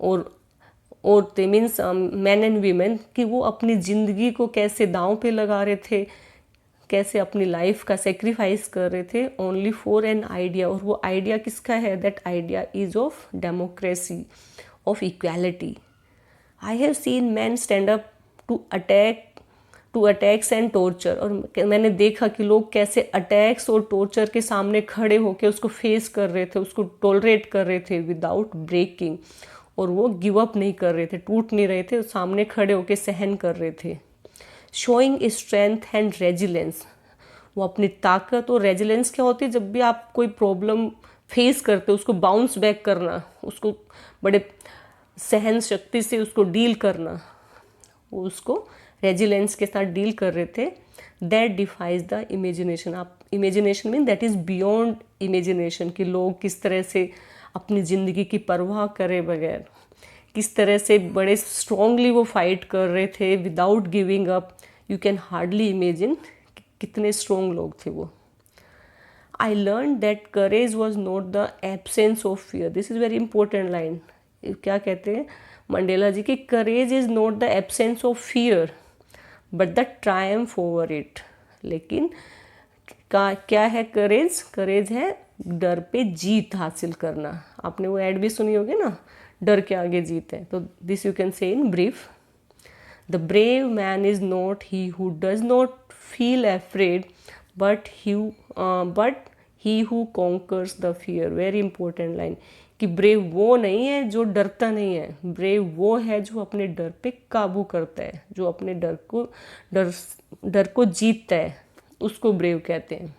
और they means men and women कि वो अपनी ज़िंदगी को कैसे दांव पे लगा रहे थे, कैसे अपनी लाइफ का सेक्रीफाइस कर रहे थे ओनली फॉर एन आइडिया. और वो आइडिया किसका है? That idea is of democracy, of equality. I have seen man stand up to attacks and torture. और मैंने देखा कि लोग कैसे अटैक्स और टॉर्चर के सामने खड़े होकर उसको फेस कर रहे थे, उसको टॉलरेट कर रहे थे विदाउट ब्रेकिंग. और वो गिव अप नहीं कर रहे थे, टूट नहीं रहे थे, सामने खड़े होकर सहन कर रहे थे. Showing strength and resilience. वो अपनी ताकत और रेजिलेंस क्या होती है? जब भी आप कोई प्रॉब्लम फेस करते हो उसको बाउंस बैक करना, उसको बड़े सहन शक्ति से उसको डील करना, वो उसको रेजिलेंस के साथ डील कर रहे थे. That defies the imagination. आप imagination mean that is beyond imagination. कि लोग किस तरह से अपनी ज़िंदगी की परवाह करे बगैर किस तरह से बड़े स्ट्रांगली वो फाइट कर रहे थे without giving up. You can hardly imagine कितने स्ट्रॉन्ग लोग थे वो. I learn that courage was not the absence of fear. This is very important line. क्या कहते हैं मंडेला जी की? करेज is not the absence of fear but the Triumph over it. लेकिन क्या है करेज? करेज है डर पे जीत हासिल करना. आपने वो ऐड भी सुनी होगी ना, डर के आगे जीत है. तो दिस यू कैन से in brief. The brave man is not he who does not feel afraid but he who conquers the fear. Very important line. कि ब्रेव वो नहीं है जो डरता नहीं है, ब्रेव वो है जो अपने डर पे काबू करता है, जो अपने डर को जीतता है, उसको ब्रेव कहते हैं.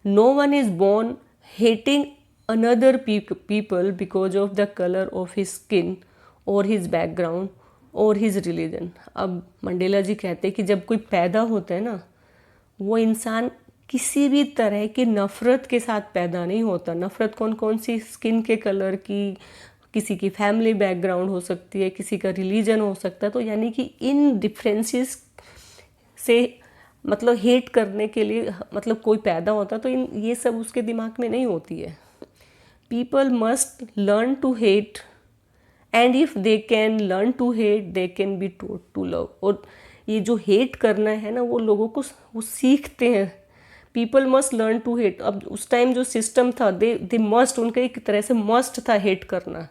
No one is born hating another people because of the color of his skin or his background or his religion. अब मंडेला जी कहते हैं कि जब कोई पैदा होता है ना, वो इंसान किसी भी तरह की नफ़रत के साथ पैदा नहीं होता. नफ़रत कौन कौन सी? स्किन के कलर की, किसी की फैमिली बैकग्राउंड हो सकती है, किसी का रिलीजन हो सकता है. तो यानी कि इन डिफरेंसेस से मतलब हेट करने के लिए मतलब कोई पैदा होता, तो ये सब उसके दिमाग में नहीं होती है. People must learn to hate, and if they can learn to hate they can be taught to love. और ये जो हेट करना है ना, वो लोगों को वो सीखते हैं. People must learn to hate. अब उस टाइम जो सिस्टम था, दे मस्ट, उनका एक तरह से मस्ट था हेट करना.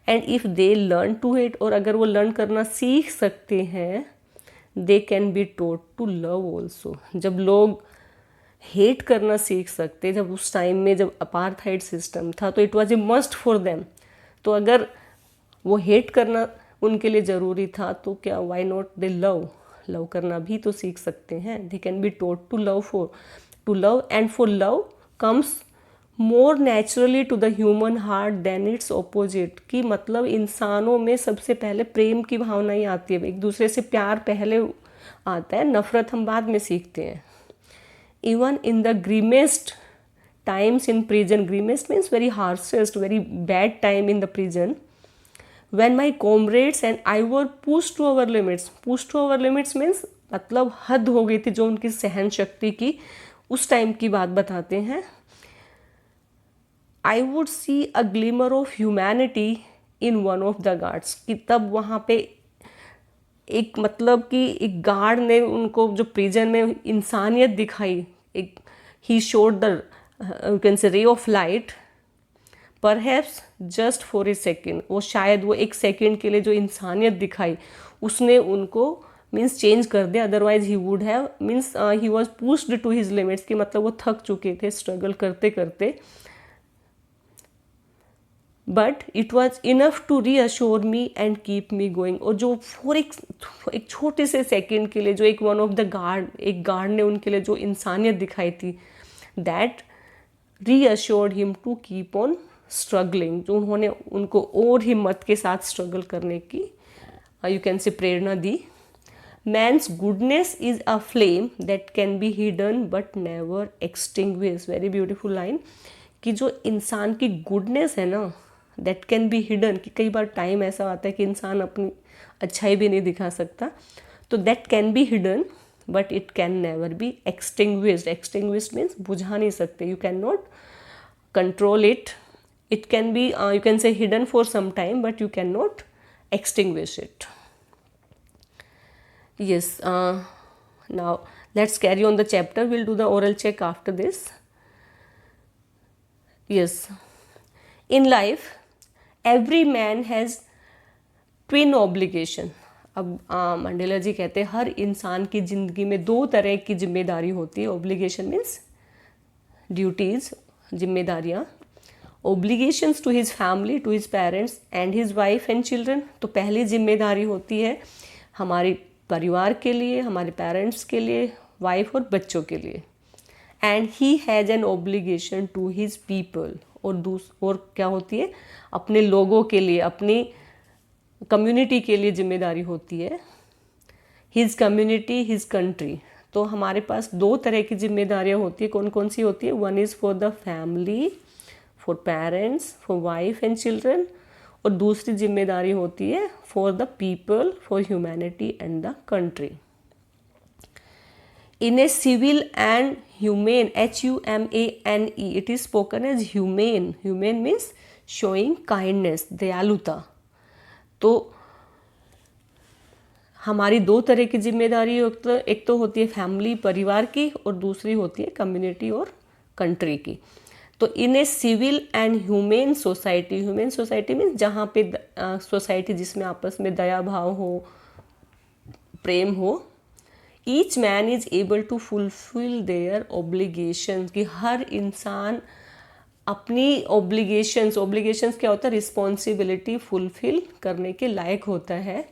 And if they learn to hate, और अगर वो लर्न करना सीख सकते हैं, they can be taught to love also. जब लोग हेट करना सीख सकते, जब उस टाइम में जब अपार्थाइड सिस्टम था, तो it was a must for them. तो अगर वो हेट करना उनके लिए ज़रूरी था, तो क्या वाई नॉट दे लव करना भी तो सीख सकते हैं. They can be taught to love and for love comes more naturally to the human heart than its opposite. कि मतलब इंसानों में सबसे पहले प्रेम की भावना ही आती है, एक दूसरे से प्यार पहले आता है, नफरत हम बाद में सीखते हैं. Even in the grimmest times in prison, grimmest means very harshest, very bad time in the prison, when my comrades and I were pushed to our limits means मतलब हद हो गई थी जो उनकी सहन शक्ति की, उस टाइम की बात बताते हैं. I would see a glimmer of humanity in one of the guards. कि तब वहाँ पे एक मतलब कि एक गार्ड ने उनको जो प्रिजन में इंसानियत दिखाई, एक he showed the you can say ray of light, perhaps just for a second. वो शायद वो एक सेकेंड के लिए जो इंसानियत दिखाई, उसने उनको मीन्स चेंज कर दिया. Otherwise he would have means he was pushed to his limits. कि मतलब वो थक चुके थे स्ट्रगल करते करते. But it was enough to reassure me and keep me going. और जो फॉर एक छोटे से सेकेंड के लिए जो एक वन ऑफ द एक गार्ड ने उनके लिए जो इंसानियत दिखाई थी, that reassured him to keep on struggling. जो उन्होंने उनको और हिम्मत के साथ स्ट्रगल करने की यू कैन से प्रेरणा दी. Man's goodness is a flame that can be hidden but never extinguish. Very beautiful line. कि जो इंसान की गुडनेस है ना, दैट कैन बी हिडन. कि कई बार टाइम ऐसा आता है कि इंसान अपनी अच्छाई भी नहीं दिखा सकता, तो that can be hidden but it can never be extinguished. Extinguished means बुझा नहीं सकते. You can not control it. It can be you can say hidden for some time but you can not extinguish it. Yes, now let's carry on the chapter. We'll do the oral check after this. Yes, in life, every man has twin obligation. अब Mandela ji कहते हैं हर इंसान की ज़िंदगी में दो तरह की जिम्मेदारी होती है. ऑब्लिगेशन मीन्स ड्यूटीज़, जिम्मेदारियाँ. Obligations to his family, to his parents and his wife and children. तो पहली जिम्मेदारी होती है हमारी परिवार के लिए, हमारे पेरेंट्स के लिए, वाइफ और बच्चों के लिए. And he has an obligation to his people. और क्या होती है, अपने लोगों के लिए, अपनी कम्युनिटी के लिए जिम्मेदारी होती है. His community, his country. तो हमारे पास दो तरह की जिम्मेदारियाँ होती है. कौन कौन सी होती है? One is for the family, for parents, for wife and children. और दूसरी जिम्मेदारी होती है for the people, for humanity and the country. In a civil and humane, HUMANE, it is spoken as humane. Humane means showing kindness, दयालुता. तो हमारी दो तरह की जिम्मेदारी, एक तो होती है फैमिली, परिवार की, और दूसरी होती है कम्युनिटी और कंट्री की. तो in a civil and humane society, humane society means जहाँ पे सोसाइटी जिसमें आपस में दया भाव हो, प्रेम हो. Each man is able to fulfil their obligations. कि हर इंसान अपनी ऑब्लिगेशंस क्या होता है, रिस्पॉन्सिबिलिटी फुलफिल करने के लायक होता है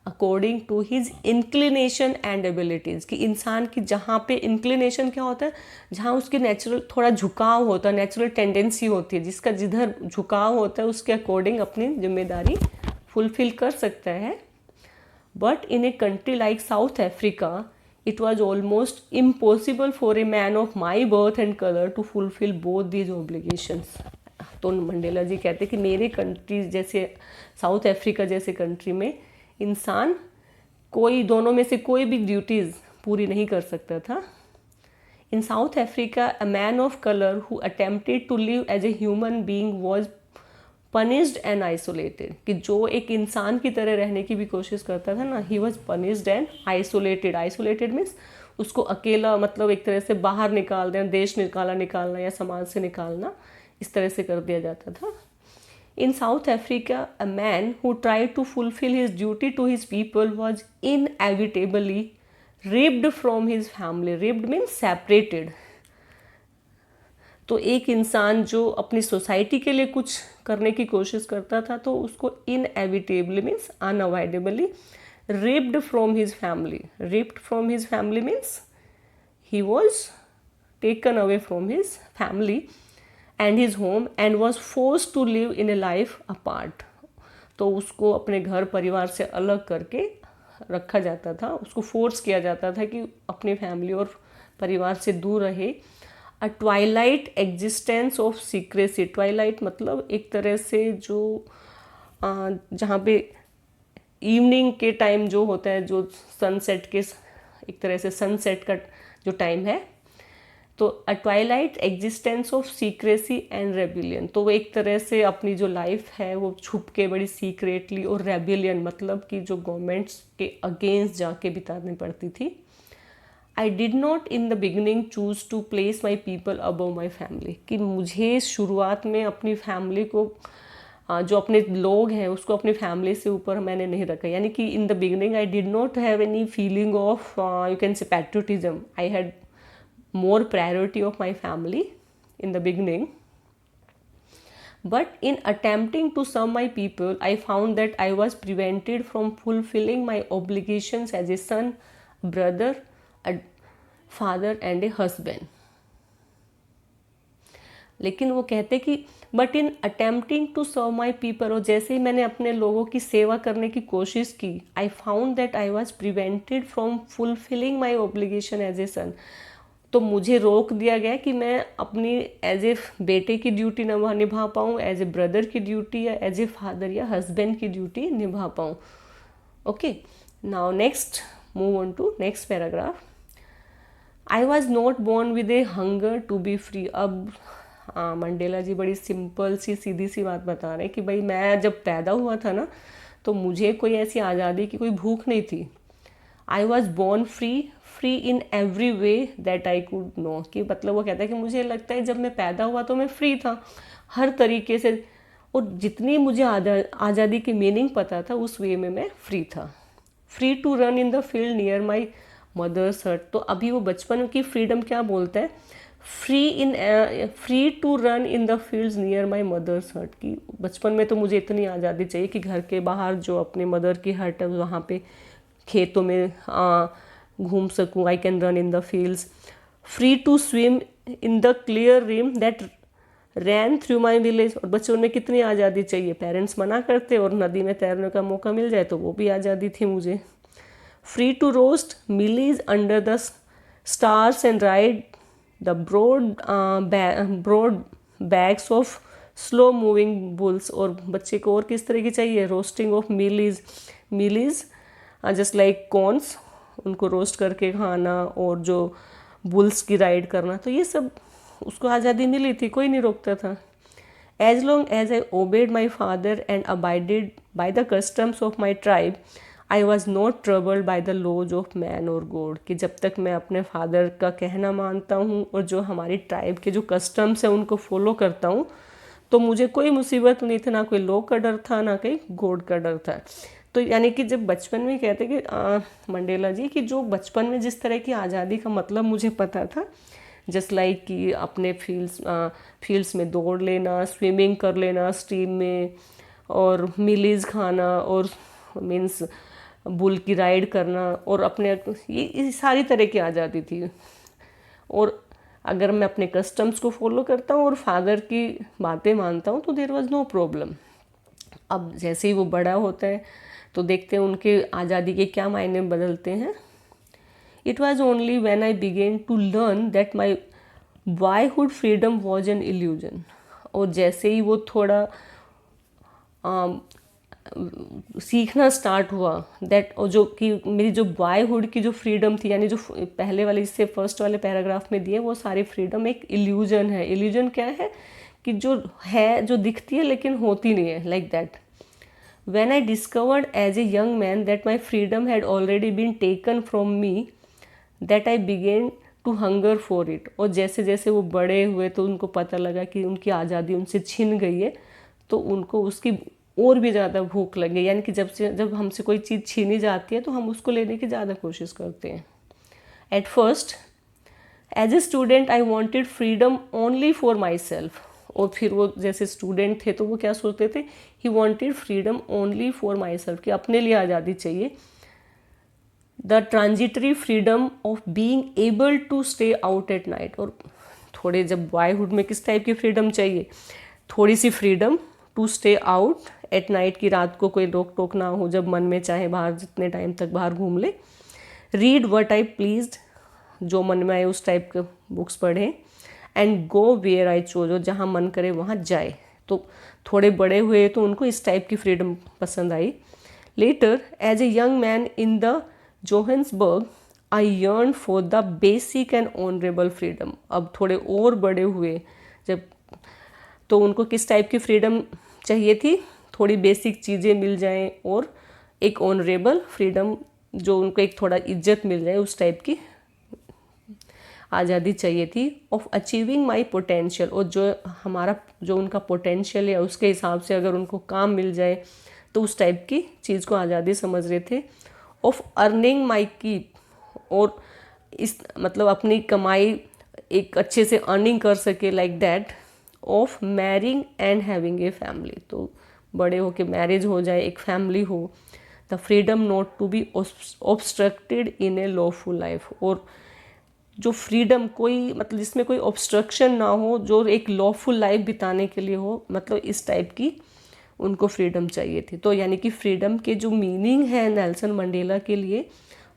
according to his inclination and abilities. कि इंसान की जहाँ पे इंक्लिनेशन क्या होता है, जहाँ उसकी नेचुरल थोड़ा झुकाव होता है, नेचुरल टेंडेंसी होती है, जिसका जिधर झुकाव होता है उसके अकॉर्डिंग अपनी जिम्मेदारी फुलफिल कर सकता है. But in a country like South Africa it was almost impossible for a man of my birth and colour to fulfil both these obligations. तो मंडेला जी कहते हैं कि मेरे कंट्री जैसे साउथ अफ्रीका जैसे कंट्री में इंसान कोई दोनों में से कोई भी ड्यूटीज़ पूरी नहीं कर सकता था। In South Africa a man of colour who attempted to live as a human being was punished and isolated, कि जो एक इंसान की तरह रहने की भी कोशिश करता था ना, he was punished and isolated. Isolated means उसको अकेला, मतलब एक तरह से बाहर निकाल देना, देश निकालना या समाज से निकालना, इस तरह से कर दिया जाता था। In South Africa, a man who tried to fulfill his duty to his people was inevitably ripped from his family. Ripped means separated. तो एक इंसान जो अपनी सोसाइटी के लिए कुछ करने की कोशिश करता था, तो उसको inevitably means unavoidably ripped from his family. Ripped from his family means he was taken away from his family and his home and was forced to live in a life apart. तो उसको अपने घर परिवार से अलग करके रखा जाता था, उसको फोर्स किया जाता था कि अपनी फैमिली और परिवार से दूर रहे। A twilight existence of secrecy. Twilight मतलब एक तरह से जो जहाँ पे इवनिंग के टाइम जो होता है, जो सनसेट के, एक तरह से सनसेट का जो टाइम है, तो a twilight existence of secrecy and rebellion. तो वो एक तरह से अपनी जो लाइफ है वो छुप के बड़ी सीक्रेटली, और रेबिलियन मतलब कि जो गवर्नमेंट्स के अगेंस्ट जाके बितानी पड़ती थी। I did not in the beginning choose to place my people above my family, कि मुझे शुरुआत में अपनी फैमिली को, जो अपने लोग हैं उसको अपनी फैमिली से ऊपर मैंने नहीं रखा। यानी कि इन the beginning I did not have any feeling of you can से patriotism. I had more priority of my family in the beginning, but in attempting to serve my people, I found that I was prevented from fulfilling my obligations as a son, brother, a father and a husband. लेकिन वो कहते कि but in attempting to serve my people, और जैसे ही मैंने अपने लोगों की सेवा करने की कोशिश की, I found that I was prevented from fulfilling my obligation as a son. तो मुझे रोक दिया गया कि मैं अपनी एज ए बेटे की ड्यूटी निभा पाऊँ, एज ए ब्रदर की ड्यूटी, या एज ए फादर या हस्बैंड की ड्यूटी निभा पाऊँ। Okay, now next move on to next paragraph. I was not born with a hunger to be free. अब मंडेला जी बड़ी सिंपल सी सीधी सी बात बता रहे हैं कि भाई मैं जब पैदा हुआ था ना, तो मुझे कोई ऐसी आज़ादी की कोई भूख नहीं थी। I was born free in every way that I could know, कि मतलब वो कहता है कि मुझे लगता है जब मैं पैदा हुआ तो मैं फ्री था हर तरीके से, और जितनी मुझे आज़ादी की मीनिंग पता था उस वे में मैं फ्री था। Free to run in the field near my mother's hut. तो अभी वो बचपन की फ्रीडम क्या बोलता है, free to run in the fields near my mother's hut, की बचपन में तो मुझे इतनी आज़ादी चाहिए कि घर के बाहर जो अपने मदर की हर्ट है वहाँ पे खेतों में घूम सकूँ। I can run in the fields. Free to swim in the clear rim that ran through my village. और बच्चों में कितनी आज़ादी चाहिए, पेरेंट्स मना करते और नदी में तैरने का मौका मिल जाए तो वो भी आज़ादी थी मुझे। Free to roast mealies under the stars and ride the broad backs of slow moving bulls. और बच्चे को और किस तरह की चाहिए, roasting of mealies just like corns, उनको रोस्ट करके खाना, और जो बुल्स की राइड करना, तो ये सब उसको आज़ादी मिली थी, कोई नहीं रोकता था। As long as I obeyed my father and abided by the customs of my tribe, I was not troubled by the laws of man or God. कि जब तक मैं अपने फादर का कहना मानता हूँ और जो हमारी ट्राइब के जो कस्टम्स हैं उनको फॉलो करता हूँ, तो मुझे कोई मुसीबत नहीं थी, ना कोई लॉ का डर था, ना कहीं गॉड का डर था। तो यानी कि जब बचपन में कहते कि मंडेला जी कि जो बचपन में जिस तरह की आज़ादी का मतलब मुझे पता था, जस्ट लाइक कि अपने फील्ड्स में दौड़ लेना, स्विमिंग कर लेना स्ट्रीम में, और मिलीज खाना, और मीन्स बुल की राइड करना, और अपने ये सारी तरह की आज़ादी थी। और अगर मैं अपने कस्टम्स को फॉलो करता हूँ और फादर की बातें मानता हूँ तो देयर वाज नो प्रॉब्लम। अब जैसे ही वो बड़ा होता है तो देखते हैं उनके आज़ादी के क्या मायने बदलते हैं। It was only when I began to learn that my boyhood freedom was an illusion. और जैसे ही वो थोड़ा सीखना स्टार्ट हुआ दैट, और जो कि मेरी जो बॉयहुड की जो फ्रीडम थी, यानी जो पहले वाले इससे फर्स्ट वाले पैराग्राफ में दिए वो सारी फ्रीडम एक इल्यूजन है। इल्यूजन क्या है कि जो है, जो दिखती है लेकिन होती नहीं है, like that. When I discovered as a young man that my freedom had already been taken from me, that I began to hunger for it। और जैसे जैसे वो बड़े हुए तो उनको पता लगा कि उनकी आज़ादी उनसे छिन गई है, तो उनको उसकी और भी ज़्यादा भूख लगी। यानी कि जब हमसे कोई चीज़ छीनी जाती है तो हम उसको लेने की ज़्यादा कोशिश करते हैं। At first as a student I wanted freedom only for myself. और फिर वो जैसे स्टूडेंट थे तो वो क्या सोचते थे, he wanted freedom only for myself, कि अपने लिए आज़ादी चाहिए। The transitory freedom of being able to stay out at night. और थोड़े जब बॉयहुड में किस टाइप की फ्रीडम चाहिए, थोड़ी सी freedom to stay out at night, की रात को कोई रोक टोक ना हो, जब मन में चाहे बाहर जितने टाइम तक बाहर घूम ले। रीड व्हाट आई प्लीज्ड, जो मन में आए उस टाइप के बुक्स पढ़ें। And go where I chose, जहाँ मन करे वहाँ जाए। तो थोड़े बड़े हुए तो उनको इस टाइप की फ्रीडम पसंद आई। Later as a young man in the Johannesburg I yearn for the basic and honourable freedom. अब थोड़े और बड़े हुए जब, तो उनको किस टाइप की फ्रीडम चाहिए थी, थोड़ी बेसिक चीज़ें मिल जाएं और एक ऑनरेबल फ्रीडम, जो उनको एक थोड़ा इज्जत मिल जाए, उस टाइप की आज़ादी चाहिए थी। ऑफ अचीविंग माई पोटेंशियल, और जो उनका पोटेंशियल है उसके हिसाब से अगर उनको काम मिल जाए तो उस टाइप की चीज़ को आज़ादी समझ रहे थे। ऑफ अर्निंग माई कीप, और इस मतलब अपनी कमाई एक अच्छे से अर्निंग कर सके, like that. Of marrying and having a family, तो बड़े हो के मैरिज हो जाए, एक फैमिली हो। The freedom not to be obstructed in a lawful life, और जो फ्रीडम कोई मतलब जिसमें कोई ऑब्स्ट्रक्शन ना हो, जो एक लॉफुल लाइफ बिताने के लिए हो, मतलब इस टाइप की उनको फ्रीडम चाहिए थी। तो यानी कि फ्रीडम के जो मीनिंग है नेल्सन मंडेला के लिए,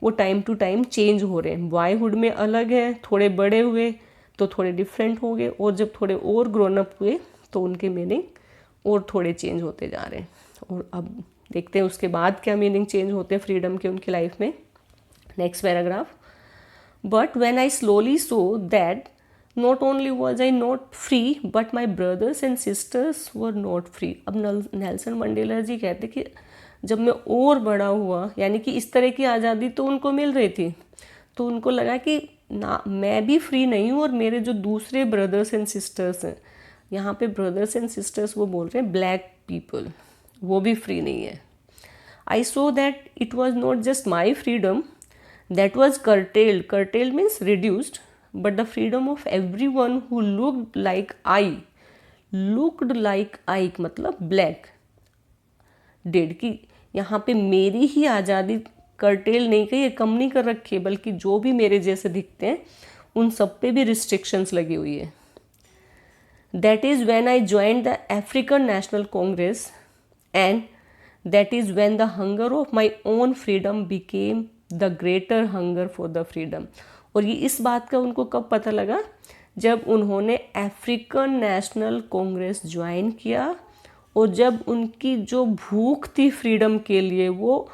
वो टाइम टू टाइम चेंज हो रहे हैं। बॉयहुड में अलग है, थोड़े बड़े हुए तो थोड़े डिफरेंट हो गए, और जब थोड़े और ग्रोन अप हुए तो उनके मीनिंग और थोड़े चेंज होते जा रहे हैं। और अब देखते हैं उसके बाद क्या मीनिंग चेंज होते हैं फ्रीडम के उनकी लाइफ में। Next paragraph. But when I slowly saw that not only was I not free, but my brothers and sisters were not free। अब नेल्सन मंडेला जी कहते कि जब मैं और बड़ा हुआ, यानी कि इस तरह की आज़ादी तो उनको मिल रही थी, तो उनको लगा कि ना मैं भी फ्री नहीं हूँ और मेरे जो दूसरे ब्रदर्स एंड सिस्टर्स हैं, यहाँ पे ब्रदर्स एंड सिस्टर्स वो बोल रहे हैं ब्लैक पीपल, वो भी फ्री नहीं है। I saw that it was not just my freedom that was curtailed, curtailed means reduced, but the freedom of everyone who looked like I मतलब black did, कि यहाँ पे मेरी ही आज़ादी curtail नहीं कही, कम नहीं कर रखी है, बल्कि जो भी मेरे जैसे दिखते हैं उन सब पे भी restrictions लगी हुई है। That is when I joined the African National Congress, and that is when the hunger of my own freedom became the greater hunger for the freedom. और ये इस बात का उनको कब पता लगा, जब उन्होंने अफ्रीकन नेशनल कांग्रेस ज्वाइन किया, और जब उनकी जो भूख थी फ्रीडम के लिए, वो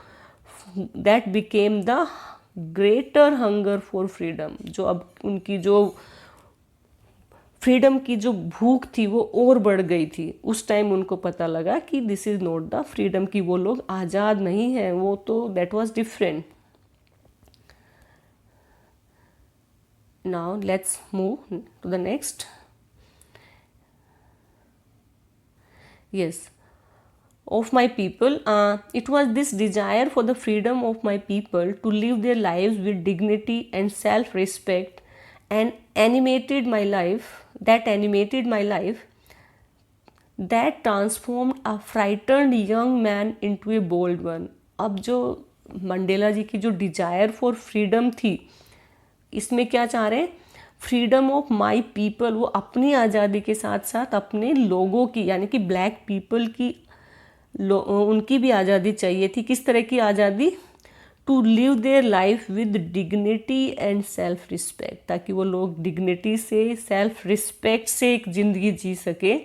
that became the greater hunger for freedom. जो अब उनकी जो फ्रीडम की जो भूख थी वो और बढ़ गई थी। उस टाइम उनको पता लगा कि this is not the freedom, की वो लोग आज़ाद नहीं हैं, वो तो that was different. Now let's move to the next. Yes, of my people. It was this desire for the freedom of my people to live their lives with dignity and self-respect, and animated my life. That transformed a frightened young man into a bold one. अब जो Mandela जी की जो desire for freedom थी, इसमें क्या चाह रहे हैं, फ्रीडम ऑफ माई पीपल, वो अपनी आज़ादी के साथ साथ अपने लोगों की, यानी कि ब्लैक पीपल की उनकी भी आज़ादी चाहिए थी। किस तरह की आज़ादी, to live their life with dignity and self respect, ताकि वो लोग डिग्निटी से, सेल्फ रिस्पेक्ट से एक ज़िंदगी जी सके।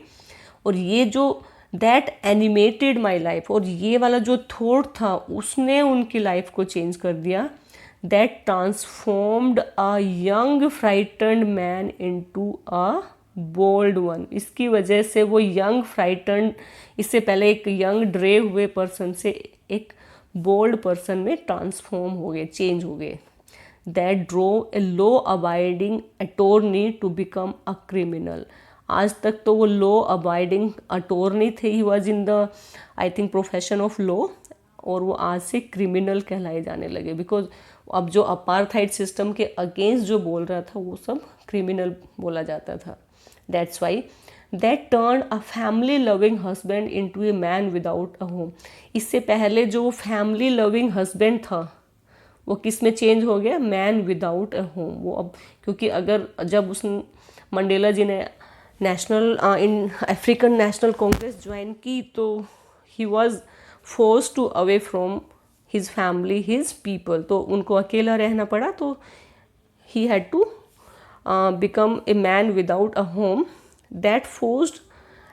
और ये जो दैट एनिमेटेड माई लाइफ, और ये वाला जो थॉट था उसने उनकी लाइफ को चेंज कर दिया. That transformed a young frightened man into a bold one. इसकी वजह से वो यंग फ्राइटन्ड, इससे पहले एक यंग ड्रे हुए पर्सन से एक बोल्ड पर्सन में ट्रांसफॉर्म हो गए, चेंज हो गए. That drove a law abiding attorney to become a criminal. आज तक तो वो लॉ अबाइडिंग अटॉर्नी थे, he was in the I think profession of law, और वो आज से क्रिमिनल कहलाए जाने लगे. बिकॉज अब जो अपार्थाइड सिस्टम के अगेंस्ट जो बोल रहा था वो सब क्रिमिनल बोला जाता था. That's why that turn a family loving husband into a man without a home. इससे पहले जो फैमिली लविंग हस्बैंड था वो किस में चेंज हो गया, मैन विदाउट अ होम. वो अब क्योंकि अगर जब उस मंडेला जी ने national in African National Congress join की तो he was force to away from his family his people, तो उनको अकेला रहना पड़ा. तो he had to become a man without a home. That forced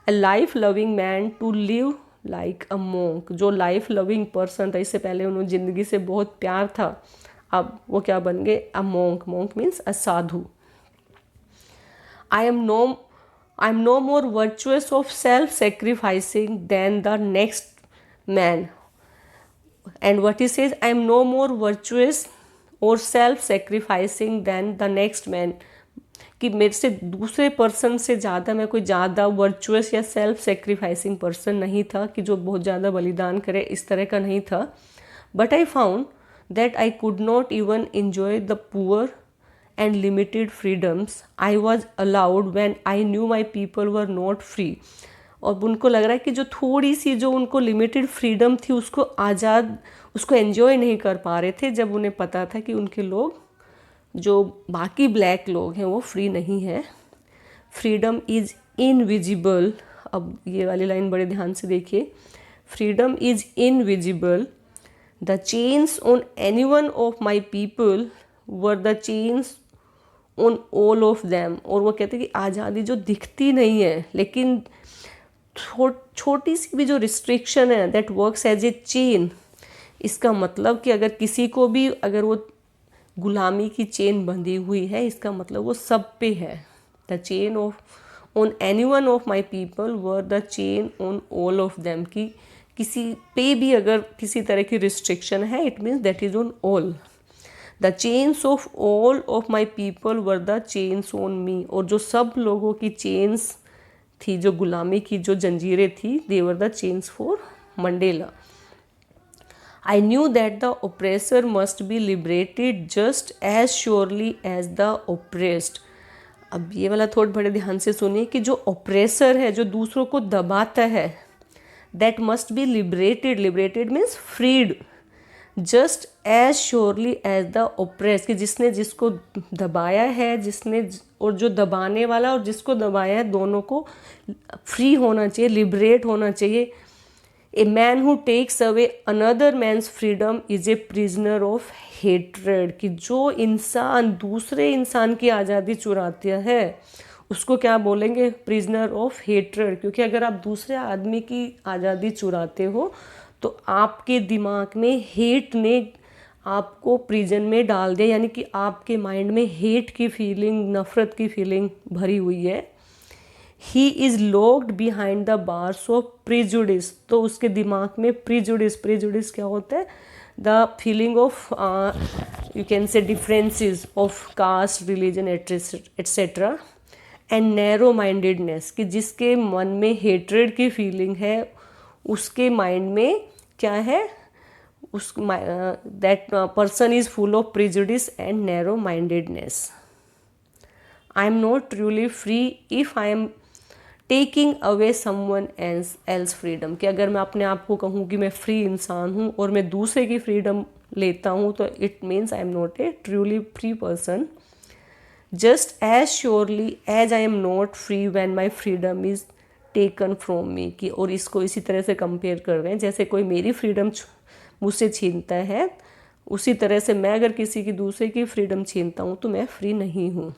a life loving man to live like a monk. जो life loving person था, इससे पहले उन्होंने ज़िंदगी से बहुत प्यार था, अब वो क्या बन गए, अ monk. monk means a Sadhu. I am no more virtuous of self-sacrificing than the next man. And what he says, I am no more virtuous or self-sacrificing than the next man. कि मेरे से दूसरे person से ज़्यादा मैं कोई ज़्यादा virtuous या सेल्फ सेक्रीफाइसिंग पर्सन नहीं था, कि जो बहुत ज़्यादा बलिदान करे, इस तरह का नहीं था. But I found that I could not even enjoy the poor and limited freedoms I was allowed when I knew my people were not free. और उनको लग रहा है कि जो थोड़ी सी जो उनको लिमिटेड फ्रीडम थी उसको आज़ाद, उसको एन्जॉय नहीं कर पा रहे थे, जब उन्हें पता था कि उनके लोग जो बाकी ब्लैक लोग हैं वो फ्री नहीं है. Freedom is invisible. अब ये वाली लाइन बड़े ध्यान से देखिए. Freedom is invisible. The chains on any one of my people were the chains on all of them. और वो कहते हैं कि आज़ादी जो दिखती नहीं है, लेकिन छोटी सी भी जो रिस्ट्रिक्शन है, that works as a chain. इसका मतलब कि अगर किसी को भी, अगर वो गुलामी की चेन बंधी हुई है, इसका मतलब वो सब पे है. The chain of on any one of my people were the chain on all of them. कि किसी पे भी अगर किसी तरह की रिस्ट्रिक्शन है, it means that is on all. The chains of all of my people were the chains on me. और जो सब लोगों की चेन्स थी, जो गुलामी की जो जंजीरें थी, they were the chains for Mandela. I knew that the oppressor must be liberated just as surely as the oppressed. अब ये वाला थोड़ा बड़े ध्यान से सुनिए कि जो ऑप्रेसर है, जो दूसरों को दबाता है, that must be liberated. liberated means freed. just as surely as the oppressed. कि जिसने जिसको दबाया है, जिसने और जो दबाने वाला और जिसको दबाया है, दोनों को फ्री होना चाहिए, लिबरेट होना चाहिए. A man who takes away another man's freedom is a prisoner of hatred. कि जो इंसान दूसरे इंसान की आज़ादी चुराता है उसको क्या बोलेंगे, प्रिजनर ऑफ हेट्रेड. क्योंकि अगर आप दूसरे आदमी की आज़ादी चुराते हो तो आपके दिमाग में हेट ने आपको प्रिजन में डाल दिया, यानी कि आपके माइंड में हेट की फीलिंग, नफ़रत की फीलिंग भरी हुई है. He is locked behind the bars of prejudice. तो उसके दिमाग में प्रिजुडिस क्या होता है, the feeling of you can say differences of caste, religion etcetera. And narrow mindedness, कि जिसके मन में हेट्रेड की फीलिंग है उसके माइंड में क्या है, उस that person is full of prejudice and narrow mindedness. I am not truly free if I am taking away someone else freedom. कि अगर मैं अपने आप को कहूँ कि मैं फ्री इंसान हूँ और मैं दूसरे की फ्रीडम लेता हूँ, तो it means I am not a truly free person. Just as surely as I am not free when my freedom is taken from me. कि और इसको इसी तरह से कंपेयर कर रहे हैं, जैसे कोई मेरी फ्रीडम मुझसे छीनता है, उसी तरह से मैं अगर किसी की दूसरे की फ्रीडम छीनता हूँ तो मैं फ्री नहीं हूँ.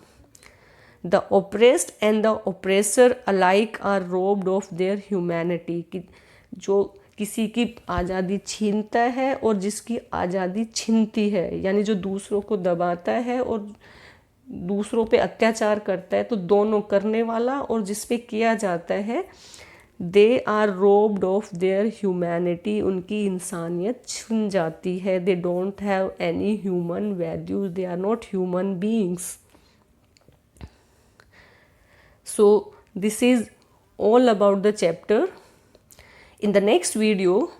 The oppressed and the oppressor alike are robbed of their humanity, कि जो किसी की आज़ादी छीनता है और जिसकी आज़ादी छीनती है, यानी जो दूसरों को दबाता है और दूसरों पे अत्याचार करता है, तो दोनों करने वाला और जिस पे किया जाता है, they are robbed of their humanity, उनकी इंसानियत छिन जाती है. They don't have any human values, they are not human beings. So this is all about the chapter. In the next video,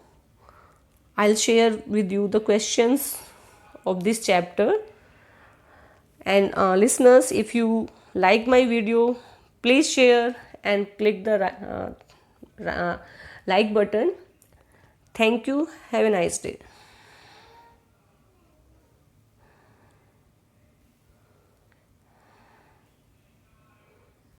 I'll share with you the questions of this chapter. And listeners, if you like my video, please share and click the like button. Thank you. Have a nice day.